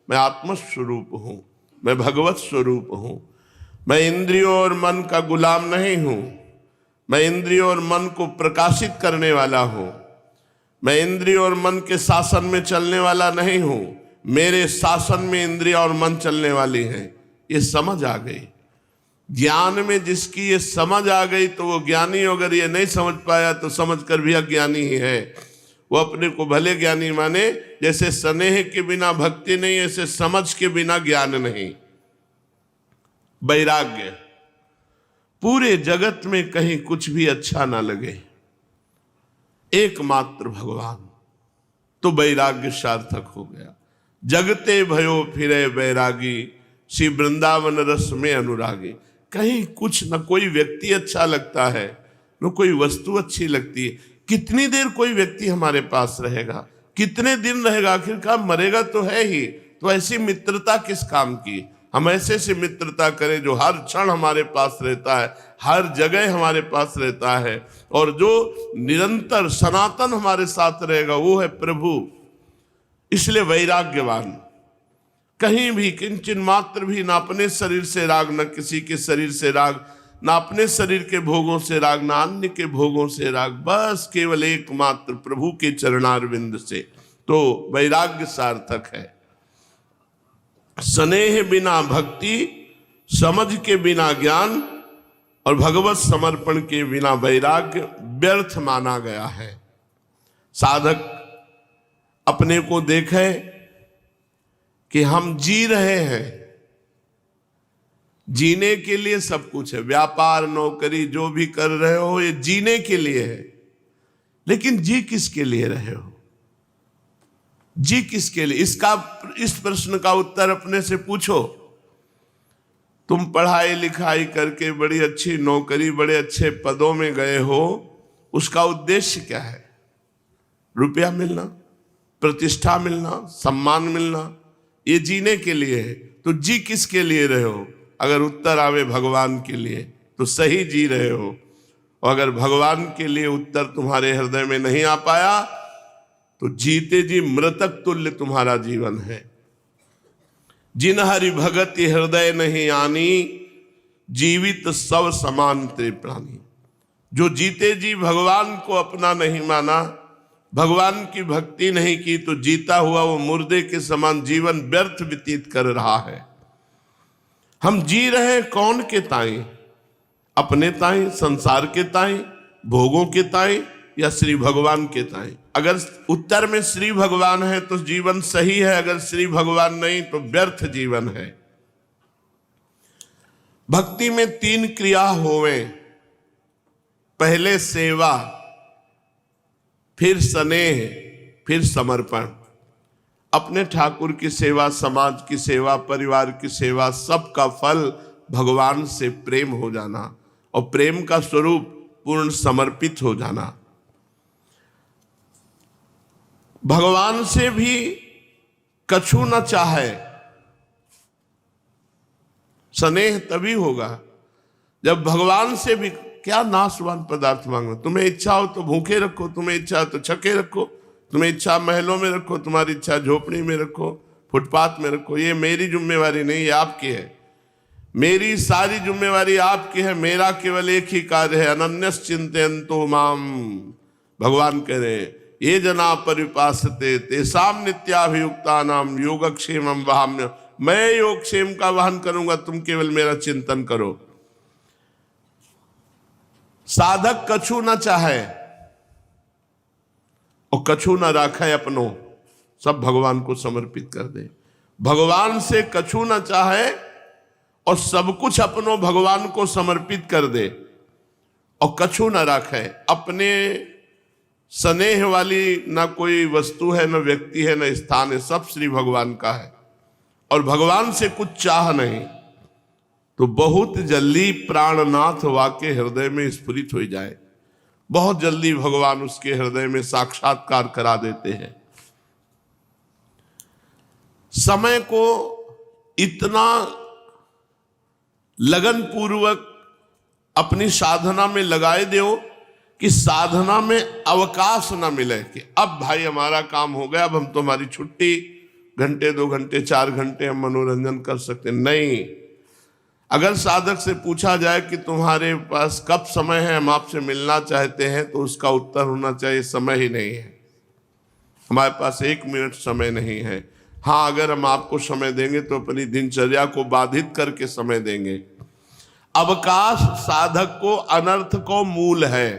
मैं आत्म स्वरूप हूं, मैं भगवत स्वरूप हूं। मैं इंद्रियों और मन का गुलाम नहीं हूं, मैं इंद्रियों और मन को प्रकाशित करने वाला हूं। मैं इंद्रियों और मन के शासन में चलने वाला नहीं हूं, मेरे शासन में इंद्रिया और मन चलने वाली हैं। ये समझ आ गई। ज्ञान में जिसकी ये समझ आ गई तो वो ज्ञानी। अगर ये नहीं समझ पाया तो समझ कर भी अज्ञानी ही है। वो अपने को भले ज्ञानी माने। जैसे स्नेह के बिना भक्ति नहीं, ऐसे समझ के बिना ज्ञान नहीं। वैराग्य, पूरे जगत में कहीं कुछ भी अच्छा ना लगे, एकमात्र भगवान, तो वैराग्य सार्थक हो गया। जगते भयो फिरे वैरागी, श्री वृंदावन रस में अनुरागी। कहीं कुछ न कोई व्यक्ति अच्छा लगता है, न कोई वस्तु अच्छी लगती है। कितनी देर कोई व्यक्ति हमारे पास रहेगा, कितने दिन रहेगा, आखिरकार मरेगा तो है ही। तो ऐसी मित्रता किस काम की? हम ऐसे से मित्रता करें जो हर क्षण हमारे पास रहता है, हर जगह हमारे पास रहता है, और जो निरंतर सनातन हमारे साथ रहेगा वो है प्रभु। इसलिए वैराग्यवान, कहीं भी किंचन मात्र भी ना अपने शरीर से राग, न किसी के शरीर से राग, ना अपने शरीर के भोगों से राग, ना अन्य के भोगों से राग, बस केवल एकमात्र प्रभु के चरणारविंद से। तो वैराग्य सार्थक है। स्नेह बिना भक्ति, समझ के बिना ज्ञान और भगवत समर्पण के बिना वैराग्य व्यर्थ माना गया है। साधक अपने को देखे कि हम जी रहे हैं, जीने के लिए सब कुछ है। व्यापार, नौकरी जो भी कर रहे हो ये जीने के लिए है, लेकिन जी किसके लिए रहे हो? जी किसके लिए? इस प्रश्न का उत्तर अपने से पूछो। तुम पढ़ाई लिखाई करके बड़ी अच्छी नौकरी, बड़े अच्छे पदों में गए हो, उसका उद्देश्य क्या है? रुपया मिलना, प्रतिष्ठा मिलना, सम्मान मिलना, ये जीने के लिए है। तो जी किसके लिए रहे हो? अगर उत्तर आवे भगवान के लिए तो सही जी रहे हो, और अगर भगवान के लिए उत्तर तुम्हारे हृदय में नहीं आ पाया तो जीते जी मृतक तुल्य तुम्हारा जीवन है। जिन हरि भगति हृदय नहीं आनी, जीवित सब समान ते प्राणी। जो जीते जी भगवान को अपना नहीं माना, भगवान की भक्ति नहीं की, तो जीता हुआ वो मुर्दे के समान जीवन व्यर्थ व्यतीत कर रहा है। हम जी रहे कौन के ताई? अपने ताई, संसार के ताई, भोगों के ताई, या श्री भगवान के ताई? अगर उत्तर में श्री भगवान है तो जीवन सही है, अगर श्री भगवान नहीं तो व्यर्थ जीवन है। भक्ति में 3 क्रिया होवे, पहले सेवा, फिर स्नेह, फिर समर्पण। अपने ठाकुर की सेवा, समाज की सेवा, परिवार की सेवा, सबका फल भगवान से प्रेम हो जाना, और प्रेम का स्वरूप पूर्ण समर्पित हो जाना। भगवान से भी कछु न चाहे। स्नेह तभी होगा जब भगवान से भी, क्या नाशवान पदार्थ मांगना। तुम्हें इच्छा हो तो भूखे रखो, तुम्हें इच्छा हो तो छके रखो, तुम्हें इच्छा महलों में रखो, तुम्हारी इच्छा झोपड़ी में रखो, फुटपाथ में रखो। ये मेरी जिम्मेवारी नहीं, ये आपकी है। मेरी सारी जिम्मेवारी आपकी है। मेरा केवल एक ही कार्य है, अनन्यस चिंतयन्तो माम। भगवान कह रहे हैं, ये जना परिपासते तेसाम नित्याभियुक्ता नाम योगक्षेमम वहाम्य। मैं योगक्षेम का वहन करूंगा, तुम केवल मेरा चिंतन करो। साधक कछु न चाहे और कछु न राखे अपनो, सब भगवान को समर्पित कर दे। भगवान से कछु न चाहे और सब कुछ अपनो भगवान को समर्पित कर दे। और कछु न राखे, अपने स्नेह वाली ना कोई वस्तु है, न व्यक्ति है, न स्थान है, सब श्री भगवान का है। और भगवान से कुछ चाह नहीं तो बहुत जल्दी प्राणनाथ वाके हृदय में स्फुरित हो जाए। बहुत जल्दी भगवान उसके हृदय में साक्षात्कार करा देते हैं। समय को इतना लगन पूर्वक अपनी साधना में लगाए दो कि साधना में अवकाश ना मिले कि अब भाई हमारा काम हो गया, अब हम तो हमारी छुट्टी, घंटे 2 घंटे 4 घंटे हम मनोरंजन कर सकते नहीं। अगर साधक से पूछा जाए कि तुम्हारे पास कब समय है, हम आपसे मिलना चाहते हैं, तो उसका उत्तर होना चाहिए समय ही नहीं है, हमारे पास 1 मिनट समय नहीं है। हाँ, अगर हम आपको समय देंगे तो अपनी दिनचर्या को बाधित करके समय देंगे। अवकाश साधक को अनर्थ को मूल है।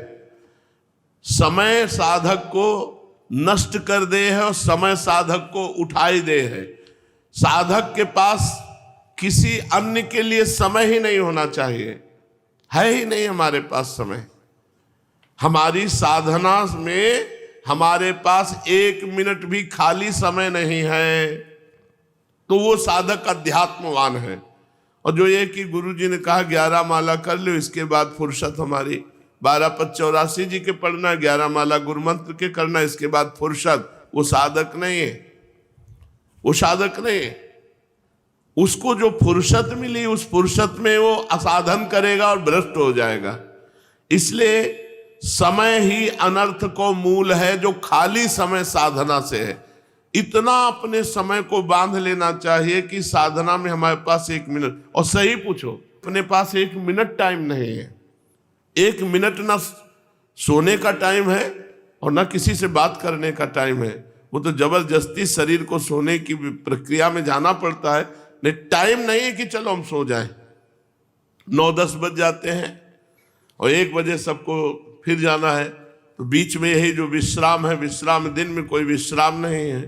समय साधक को नष्ट कर दे है और समय साधक को उठाई दे है। साधक के पास किसी अन्य के लिए समय ही नहीं होना चाहिए, है ही नहीं हमारे पास समय। हमारी साधना में हमारे पास 1 मिनट भी खाली समय नहीं है, तो वो साधक अध्यात्मवान है। और जो ये कि गुरु जी ने कहा 11 माला कर लो, इसके बाद फुर्सत हमारी 12 पद 84 जी के पढ़ना, 11 माला गुरु मंत्र के करना, इसके बाद फुर्सत, वो साधक नहीं है, वो साधक नहीं है। उसको जो फुर्सत मिली उस फुर्सत में वो असाधन करेगा और भ्रष्ट हो जाएगा। इसलिए समय ही अनर्थ को मूल है, जो खाली समय साधना से है। इतना अपने समय को बांध लेना चाहिए कि साधना में हमारे पास 1 मिनट, और सही पूछो, अपने पास 1 मिनट टाइम नहीं है। 1 मिनट ना सोने का टाइम है और ना किसी से बात करने का टाइम है। वो तो जबरदस्ती शरीर को सोने की प्रक्रिया में जाना पड़ता है। नहीं, टाइम नहीं है कि चलो हम सो जाएं। 9-10 बज जाते हैं और 1 बजे सबको फिर जाना है, तो बीच में यही जो विश्राम है, विश्राम दिन में कोई विश्राम नहीं है।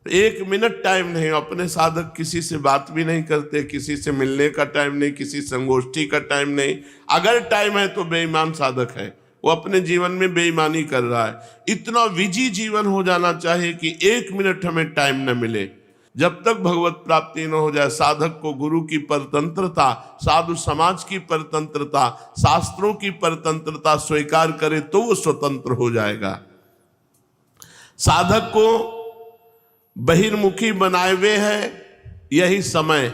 1 मिनट टाइम नहीं। अपने साधक किसी से बात भी नहीं करते, किसी से मिलने का टाइम नहीं, किसी संगोष्ठी का टाइम नहीं। अगर टाइम है तो बेईमान साधक है, वो अपने जीवन में बेईमानी कर रहा है। इतना विजी जीवन हो जाना चाहिए कि 1 मिनट हमें टाइम न मिले। जब तक भगवत प्राप्ति न हो जाए, साधक को गुरु की परतंत्रता, साधु समाज की परतंत्रता, शास्त्रों की परतंत्रता स्वीकार करे तो वो स्वतंत्र हो जाएगा। साधक को बहिर्मुखी बनाए हुए है यही समय,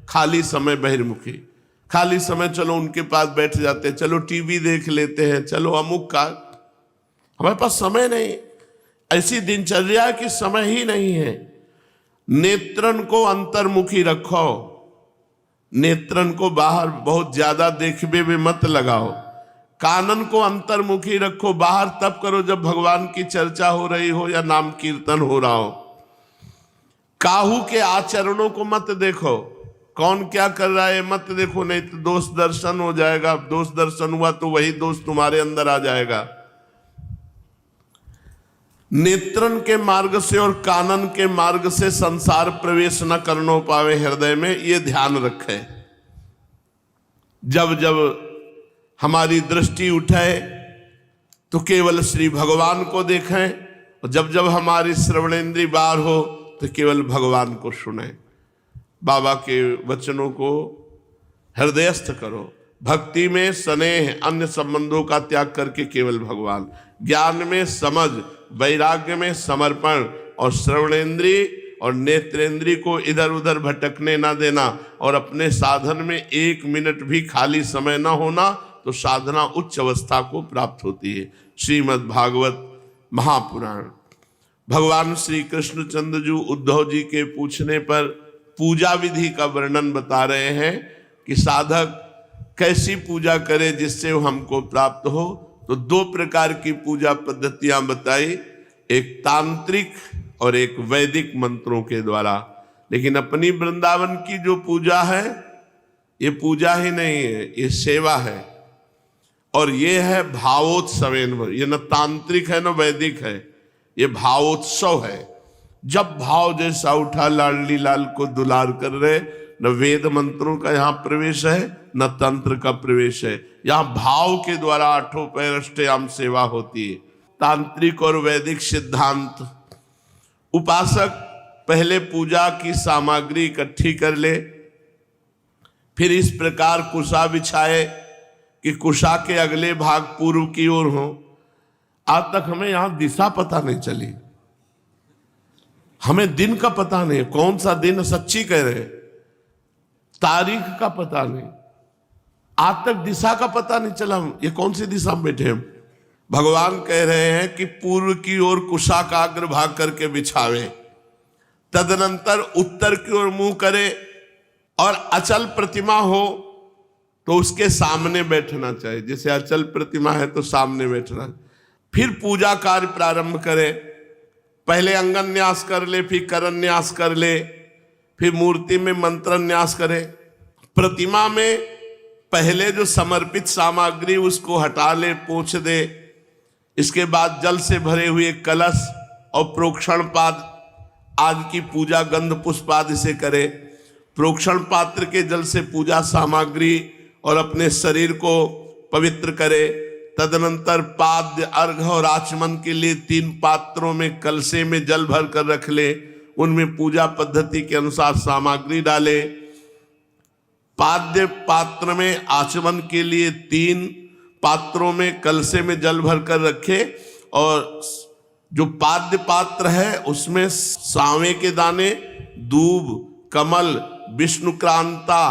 खाली समय बहिर्मुखी। खाली समय चलो उनके पास बैठ जाते हैं, चलो टीवी देख लेते हैं, चलो अमुक का। हमारे पास समय नहीं, ऐसी दिनचर्या की समय ही नहीं है। नेत्रन को अंतर्मुखी रखो, नेत्रन को बाहर बहुत ज्यादा देखने में मत लगाओ। कानन को अंतर्मुखी रखो, बाहर तब करो जब भगवान की चर्चा हो रही हो या नाम कीर्तन हो रहा हो। काहू के आचरणों को मत देखो, कौन क्या कर रहा है मत देखो, नहीं तो दोष दर्शन हो जाएगा। दोष दर्शन हुआ तो वही दोष तुम्हारे अंदर आ जाएगा। नेत्रन के मार्ग से और कानन के मार्ग से संसार प्रवेश न करनो पावे हृदय में, ये ध्यान रखे। जब जब हमारी दृष्टि उठे तो केवल श्री भगवान को देखें, और जब जब हमारी श्रवणेन्द्रिय बाहर हो तो केवल भगवान को सुने। बाबा के वचनों को हृदयस्थ करो। भक्ति में स्नेह, अन्य संबंधों का त्याग करके केवल भगवान। ज्ञान में समझ, वैराग्य में समर्पण और श्रवणेन्द्रिय और नेत्रेंद्रिय को इधर उधर भटकने ना देना और अपने साधन में 1 मिनट भी खाली समय ना होना, तो साधना उच्च अवस्था को प्राप्त होती है। श्रीमद् भागवत महापुराण। भगवान श्री कृष्णचंद्र जी उद्धव जी के पूछने पर पूजा विधि का वर्णन बता रहे हैं कि साधक कैसी पूजा करे जिससे वो हमको प्राप्त हो। तो 2 प्रकार की पूजा पद्धतियां बताई, एक तांत्रिक और एक वैदिक मंत्रों के द्वारा। लेकिन अपनी वृंदावन की जो पूजा है ये पूजा ही नहीं है, ये सेवा है और ये है भावोत्सवेन। ये न तांत्रिक है न वैदिक है, ये भावोत्सव है। जब भाव जैसा उठा लाडली लाल को दुलार कर रहे, न वेद मंत्रों का यहाँ प्रवेश है न तंत्र का प्रवेश है, यहाँ भाव के द्वारा 8 पैर अष्टयाम सेवा होती है। तांत्रिक और वैदिक सिद्धांत। उपासक पहले पूजा की सामग्री इकट्ठी कर ले, फिर इस प्रकार कुशा बिछाए कि कुशा के अगले भाग पूर्व की ओर हो। आज तक हमें यहां दिशा पता नहीं चली, हमें दिन का पता नहीं, कौन सा दिन, सच्ची कह रहे, तारीख का पता नहीं, आज तक दिशा का पता नहीं चला। ये कौन सी दिशा में बैठे हम? भगवान कह रहे हैं कि पूर्व की ओर कुशा का अग्रभाग करके बिछावे, तदनंतर उत्तर की ओर मुंह करे और अचल प्रतिमा हो तो उसके सामने बैठना चाहिए। जैसे अचल प्रतिमा है तो सामने बैठना। फिर पूजा कार्य प्रारंभ करे, पहले अंगन न्यास कर ले, फिर करन न्यास कर ले, फिर मूर्ति में मंत्र न्यास करे। प्रतिमा में पहले जो समर्पित सामग्री उसको हटा ले, पोंछ दे। इसके बाद जल से भरे हुए कलश और प्रोक्षण पाद आज की पूजा गंध पुष्प आदि से करे। प्रोक्षण पात्र के जल से पूजा सामग्री और अपने शरीर को पवित्र करे। तदनंतर पाद्य, अर्घ और आचमन के लिए 3 पात्रों में कलशे में जल भर कर रख ले, उनमें पूजा पद्धति के अनुसार सामग्री डाले। पाद्य पात्र में आचमन के लिए 3 पात्रों में कलशे में जल भर कर रखे और जो पाद्य पात्र है उसमें सांवे के दाने, दूब, कमल, विष्णुक्रांता,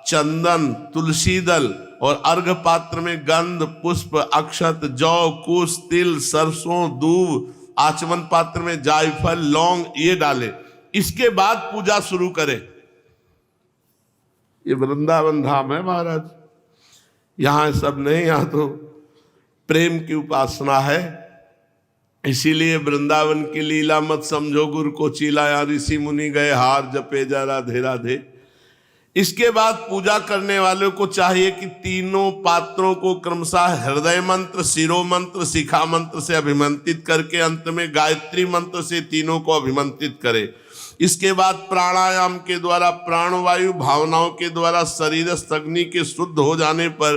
चंदन, तुलसी दल और अर्घ पात्र में गंध, पुष्प, अक्षत, जौ, कुश, तिल, सरसों, दूब, आचमन पात्र में जायफल, लौंग ये डाले। इसके बाद पूजा शुरू करे। ये वृंदावन धाम है महाराज, यहाँ सब नहीं, यहाँ तो प्रेम की उपासना है। इसीलिए वृंदावन की लीला मत समझो गुरु को चिलाया, ऋषि मुनि गए हार जपे जा राधे राधे। इसके बाद पूजा करने वालों को चाहिए कि तीनों पात्रों को क्रमशः हृदय मंत्र, शिरो मंत्र, शिखा मंत्र से अभिमंत्रित करके अंत में गायत्री मंत्र से तीनों को अभिमंत्रित करे। इसके बाद प्राणायाम के द्वारा प्राणवायु भावनाओं के द्वारा शरीरस्थ अग्नि के शुद्ध हो जाने पर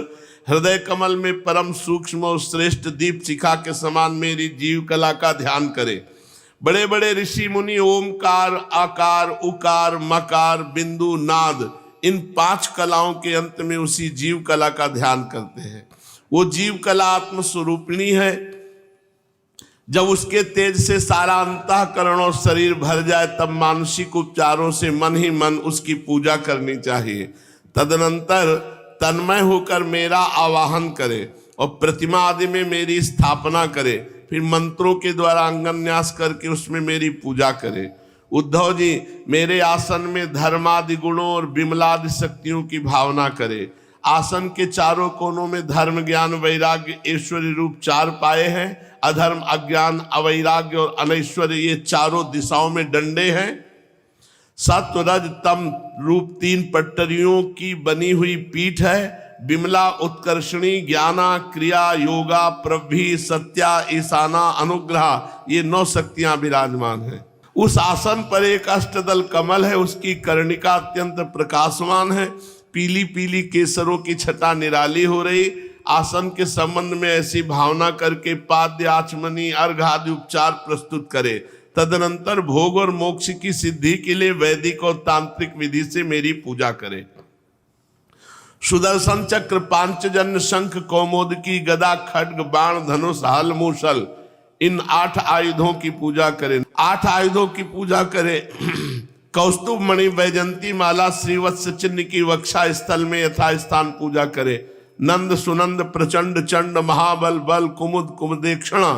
हृदय कमल में परम सूक्ष्म और श्रेष्ठ दीप शिखा के समान मेरी जीव कला का ध्यान करे। बड़े बड़े ऋषि मुनि ओमकार, आकार, उकार, मकार, बिंदु, नाद इन 5 कलाओं के अंत में उसी जीव कला का ध्यान करते हैं। वो जीव कला आत्मस्वरूपिणी है। जब उसके तेज से सारा अंतःकरण और शरीर भर जाए तब मानसिक उपचारों से मन ही मन उसकी पूजा करनी चाहिए। तदनंतर तन्मय होकर मेरा आवाहन करे और प्रतिमा आदि में मेरी स्थापना करे। फिर मंत्रों के द्वारा अंगन्यास करके उसमें मेरी पूजा करे। उद्धव जी मेरे आसन में धर्मादि गुणों और विमलादि शक्तियों की भावना करे। आसन के चारों कोनों में धर्म, ज्ञान, वैराग्य, ऐश्वर्य रूप 4 पाए हैं। अधर्म, अज्ञान, अवैराग्य और अनैश्वर्य ये चारों दिशाओं में डंडे हैं। सत्व, रज, तम रूप 3 पट्टरियों की बनी हुई पीठ है। विमला, उत्कर्षणी, ज्ञाना, क्रिया, योगा, प्रभि, सत्या, ईशाना, अनुग्रह ये 9 शक्तियां विराजमान हैं। उस आसन पर एक अष्टदल कमल है, उसकी कर्णिका अत्यंत प्रकाशमान है। पीली पीली केसरों की छटा निराली हो रही। आसन के संबंध में ऐसी भावना करके पाद्य, आचमनी, अर्घ आदि उपचार प्रस्तुत करे। तदनंतर भोग और मोक्ष की सिद्धि के लिए वैदिक और तांत्रिक विधि से मेरी पूजा करे। सुदर्शन चक्र, पांचजन्य, शंख, कौमोदकी, गदा, खड्ग, बाण, धनुष, हल, मूसल इन 8 आयुधों की पूजा करें। 8 आयुधों की पूजा करें। कौस्तुभ मणि, वैजंती माला, श्रीवत्स चिन्ह की वक्षा स्थल में यथास्थान पूजा करे। नंद सुनंद प्रचंड चंड महाबल बल कुमुद कुमुदेक्षणा,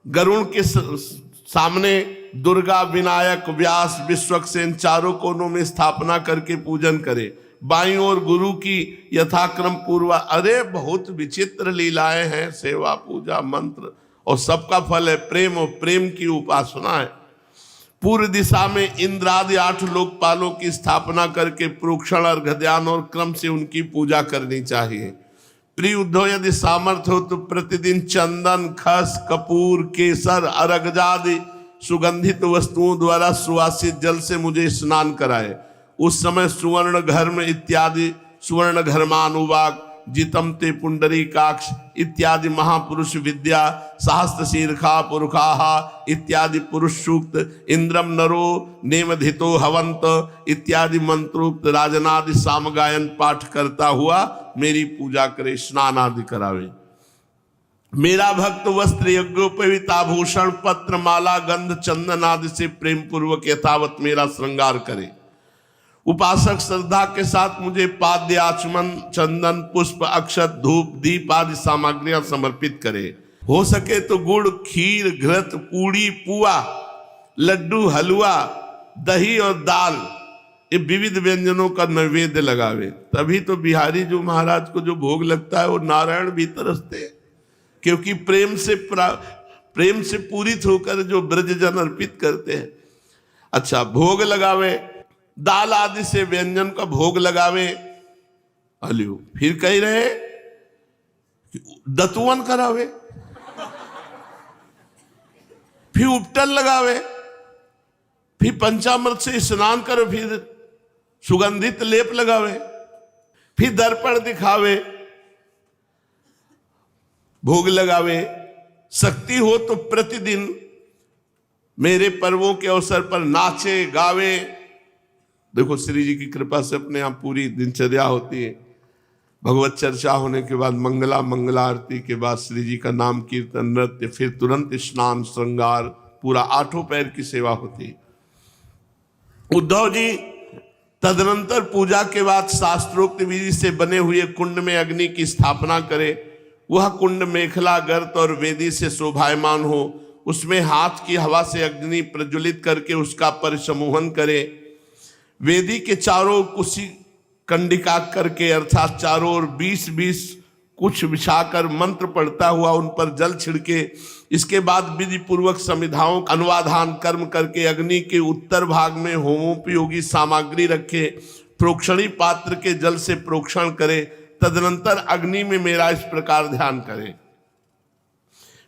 गरुण के सामने दुर्गा विनायक व्यास विश्वक्सेन चारों कोनों में स्थापना करके पूजन करे। बाईं ओर गुरु की यथाक्रम पूर्वा। अरे बहुत विचित्र लीलाएं हैं, सेवा पूजा मंत्र और सबका फल है प्रेम, और प्रेम की उपासना है। पूर्व दिशा में इंद्र आदि 8 लोकपालों की स्थापना करके प्रोक्षण अर्घ ध्यान और क्रम से उनकी पूजा करनी चाहिए। प्रिय उद्धव, यदि सामर्थ्य हो तो प्रतिदिन चंदन, खस, कपूर, केसर, अर्घादि सुगंधित वस्तुओं द्वारा सुवासित जल से मुझे स्नान कराए। उस समय सुवर्ण घर्म इत्यादि, सुवर्ण घर्मानुवाक, जितम ते पुंडरीकाक्ष इत्यादि महापुरुष विद्या, सहस्त्र शीर्षा पुरुषाः इत्यादि पुरुष सूक्त, इंद्रम नरो नेमधितो हवंत इत्यादि मंत्रोक्त राजनादि सामगायन पाठ करता हुआ मेरी पूजा करे, स्नान आदि करावे। मेरा भक्त वस्त्र यज्ञोपवीत आभूषण पत्र माला गंध चंदन आदि से प्रेम पूर्वक यथावत मेरा श्रृंगार करे। उपासक श्रद्धा के साथ मुझे पाद्य आचमन चंदन पुष्प अक्षत धूप दीप आदि सामग्रियां समर्पित करे। हो सके तो गुड़ खीर घृत पूड़ी पुआ लड्डू हलवा दही और दाल ये विविध व्यंजनों का नैवेद्य लगावे। तभी तो बिहारी जो महाराज को जो भोग लगता है वो नारायण भी तरसते हैं, क्योंकि प्रेम से पूरित होकर जो ब्रजजन अर्पित करते हैं। अच्छा, भोग लगावे, दाल आदि से व्यंजन का भोग लगावे। अलियो फिर कह रहे दतुवन करावे, फिर उपटन लगावे, फिर पंचामृत से स्नान करो, फिर सुगंधित लेप लगावे, फिर दर्पण दिखावे, भोग लगावे। शक्ति हो तो प्रतिदिन मेरे पर्वों के अवसर पर नाचे गावे। देखो श्री जी की कृपा से अपने यहाँ पूरी दिनचर्या होती है। भगवत चर्चा होने के बाद मंगला आरती के बाद श्री जी का नाम कीर्तन नृत्य, फिर तुरंत स्नान श्रृंगार, पूरा 8 पैर की सेवा होती है। उद्धव जी तदनंतर पूजा के बाद शास्त्रोक्त विधि से बने हुए कुंड में अग्नि की स्थापना करे। वह कुंड मेखला गर्त और वेदी से शोभायमान हो। उसमें हाथ की हवा से अग्नि प्रज्वलित करके उसका परिसमूहन करे। वेदी के चारों कुशी कंडिका करके अर्थात चारों ओर 20-20 कुछ बिछाकर मंत्र पढ़ता हुआ उन पर जल छिड़के। इसके बाद विधि पूर्वक समिधाओं अनुवाधान कर्म करके अग्नि के उत्तर भाग में होमोपयोगी सामग्री रखे। प्रोक्षणी पात्र के जल से प्रोक्षण करे। तदनंतर अग्नि में मेरा इस प्रकार ध्यान करे।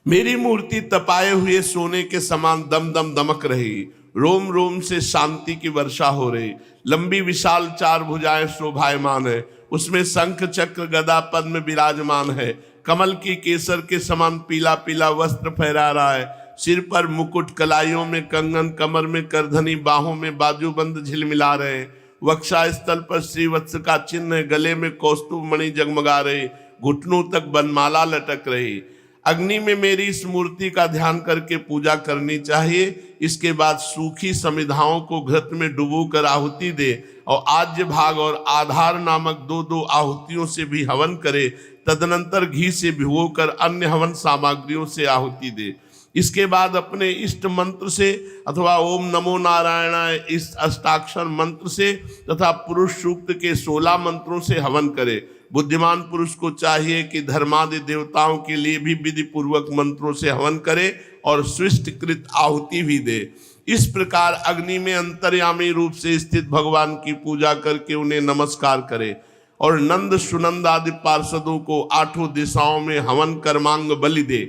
मेरी मूर्ति तपाए हुए सोने के समान दम दम दमक रही। रोम रोम से शांति की वर्षा हो रही। लंबी विशाल 4 भुजाएं शोभायमान है। उसमें शंख चक्र गदा पद्म विराजमान है। कमल की केसर के समान पीला पीला वस्त्र फहरा रहा है। सिर पर मुकुट, कलाइयों में कंगन, कमर में करधनी, बाहों में बाजूबंद झिलमिला रहे। वक्षा स्थल पर श्रीवत्स का चिन्ह, गले में कौस्तुभ मणि जगमगा रहे। घुटनों तक बनमाला लटक रही। अग्नि में मेरी इस मूर्ति का ध्यान करके पूजा करनी चाहिए। इसके बाद सूखी समिधाओं को घृत में डुबो कर आहुति दे और आज्य भाग और आधार नामक 2-2 आहुतियों से भी हवन करे। तदनंतर घी से भिगोकर अन्य हवन सामग्रियों से आहुति दे। इसके बाद अपने इष्ट मंत्र से अथवा ओम नमो नारायणाय इस अष्टाक्षर मंत्र से तथा पुरुष सूक्त के 16 मंत्रों से हवन करे। बुद्धिमान पुरुष को चाहिए कि धर्मादि देवताओं के लिए भी विधि पूर्वक मंत्रों से हवन करे और स्विष्टकृत आहुति भी दे। इस प्रकार अग्नि में अंतर्यामी रूप से स्थित भगवान की पूजा करके उन्हें नमस्कार करे और नंद सुनंद आदि पार्षदों को 8 दिशाओं में हवन कर्मांग बलि दे।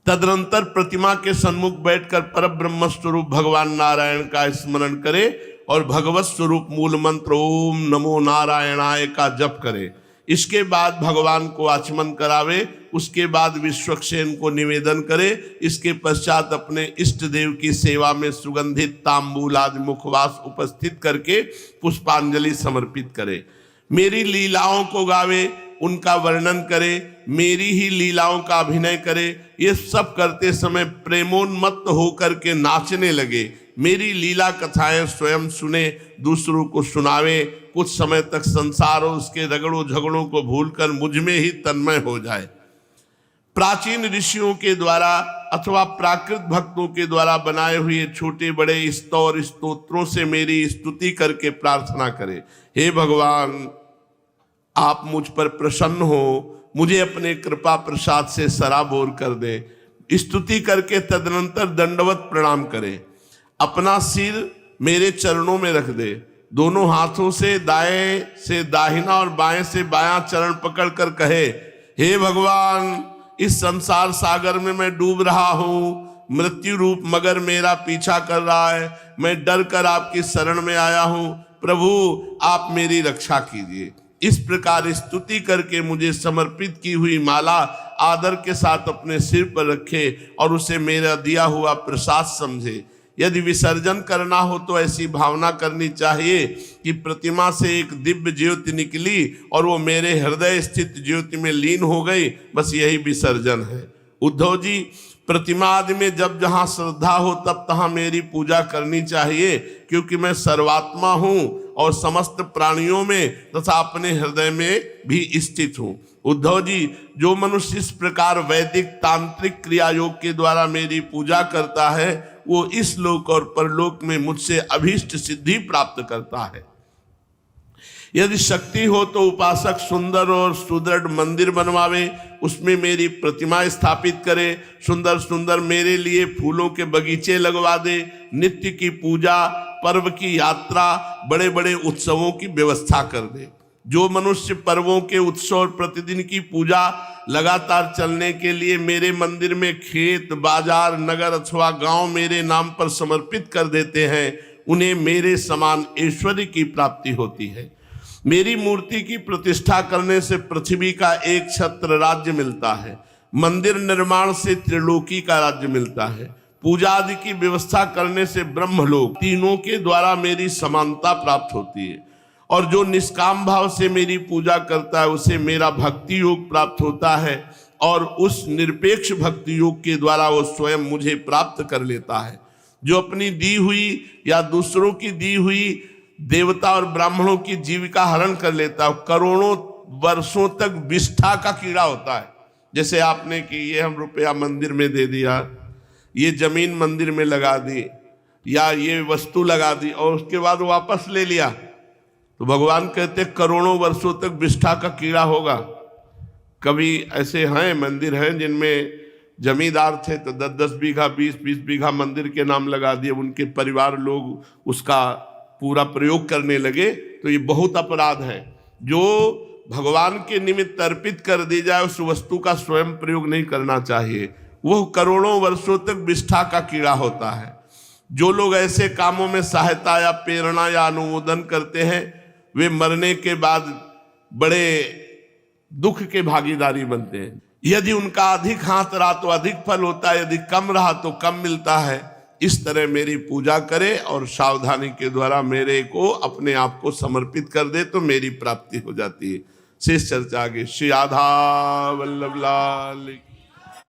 तदनंतर प्रतिमा के सन्मुख बैठकर परब्रह्म स्वरूप भगवान नारायण का स्मरण करे और भगवत स्वरूप मूल मंत्र ओम नमो नारायणाय का जप करे। इसके बाद भगवान को आचमन करावे। उसके बाद विश्वक्सेन को निवेदन करे। इसके पश्चात अपने इष्ट देव की सेवा में सुगंधित तांबूल आदि मुखवास उपस्थित करके पुष्पांजलि समर्पित करे। मेरी लीलाओं को गावे। उनका वर्णन करे, मेरी ही लीलाओं का अभिनय करे। ये सब करते समय प्रेमोन्मत्त होकर के नाचने लगे। मेरी लीला कथाएं स्वयं सुने, दूसरों को सुनावे, कुछ समय तक संसार और उसके रगड़ों झगड़ों को भूलकर मुझ में ही तन्मय हो जाए। प्राचीन ऋषियों के द्वारा अथवा प्राकृत भक्तों के द्वारा बनाए हुए छोटे बड़े स्तोत्र स्तोत्रों से मेरी स्तुति करके प्रार्थना करे, हे भगवान आप मुझ पर प्रसन्न हो, मुझे अपने कृपा प्रसाद से सराबोर कर दे। स्तुति करके तदनंतर दंडवत प्रणाम करे, अपना सिर मेरे चरणों में रख दे, दोनों हाथों से दाएं से दाहिना और बाएं से बायां चरण पकड़ कर कहे, हे भगवान इस संसार सागर में मैं डूब रहा हूँ, मृत्यु रूप मगर मेरा पीछा कर रहा है, मैं डर कर आपकी शरण में आया हूँ, प्रभु आप मेरी रक्षा कीजिए। इस प्रकार स्तुति करके मुझे समर्पित की हुई माला आदर के साथ अपने सिर पर रखे और उसे मेरा दिया हुआ प्रसाद समझे। यदि विसर्जन करना हो तो ऐसी भावना करनी चाहिए कि प्रतिमा से एक दिव्य ज्योति निकली और वो मेरे हृदय स्थित ज्योति में लीन हो गई, बस यही विसर्जन है। उद्धव जी, प्रतिमा आदि में जब जहाँ श्रद्धा हो तब तहाँ मेरी पूजा करनी चाहिए, क्योंकि मैं सर्वात्मा हूँ और समस्त प्राणियों में तथा अपने हृदय में भी स्थित हूँ। उद्धव जी, जो मनुष्य इस प्रकार वैदिक तांत्रिक क्रिया योग के द्वारा मेरी पूजा करता है वो इस लोक और परलोक में मुझसे अभीष्ट सिद्धि प्राप्त करता है। यदि शक्ति हो तो उपासक सुंदर और सुदृढ़ मंदिर बनवावे, उसमें मेरी प्रतिमा स्थापित करे, सुंदर सुंदर मेरे लिए फूलों के बगीचे लगवा दे, नित्य की पूजा, पर्व की यात्रा, बड़े बड़े उत्सवों की व्यवस्था कर दे। जो मनुष्य पर्वों के उत्सव और प्रतिदिन की पूजा लगातार चलने के लिए मेरे मंदिर में खेत, बाजार, नगर अथवा गांव मेरे नाम पर समर्पित कर देते हैं, उन्हें मेरे समान ऐश्वर्य की प्राप्ति होती है। मेरी मूर्ति की प्रतिष्ठा करने से पृथ्वी का एक छत्र राज्य मिलता है, मंदिर निर्माण से त्रिलोकी का राज्य मिलता है, पूजा आदि की व्यवस्था करने से ब्रह्मलोक, तीनों के द्वारा मेरी समानता प्राप्त होती है। और जो निष्काम भाव से मेरी पूजा करता है उसे मेरा भक्ति योग प्राप्त होता है और उस निरपेक्ष भक्ति योग के द्वारा वो स्वयं मुझे प्राप्त कर लेता है। जो अपनी दी हुई या दूसरों की दी हुई देवता और ब्राह्मणों की जीविका हरण कर लेता है, करोड़ों वर्षों तक विष्ठा का कीड़ा होता है। जैसे आपने कि ये हम रुपया मंदिर में दे दिया, ये जमीन मंदिर में लगा दी या ये वस्तु लगा दी और उसके बाद वापस ले लिया, तो भगवान कहते करोड़ों वर्षों तक विष्ठा का कीड़ा होगा। कभी ऐसे हैं मंदिर हैं जिनमें जमींदार थे तो 10-10 बीघा 20-20 बीघा मंदिर के नाम लगा दिए, उनके परिवार लोग उसका पूरा प्रयोग करने लगे, तो ये बहुत अपराध है। जो भगवान के निमित्त अर्पित कर दी जाए उस वस्तु का स्वयं प्रयोग नहीं करना चाहिए, वो करोड़ों वर्षों तक विष्ठा का कीड़ा होता है। जो लोग ऐसे कामों में सहायता या प्रेरणा या अनुमोदन करते हैं वे मरने के बाद बड़े दुख के भागीदारी बनते हैं। यदि उनका अधिक हाथ रहा तो अधिक फल होता है, यदि कम रहा तो कम मिलता है। इस तरह मेरी पूजा करे और सावधानी के द्वारा मेरे को अपने आप को समर्पित कर दे तो मेरी प्राप्ति हो जाती है। शेष चर्चा आगे। श्री राधा वल्लभ लाल।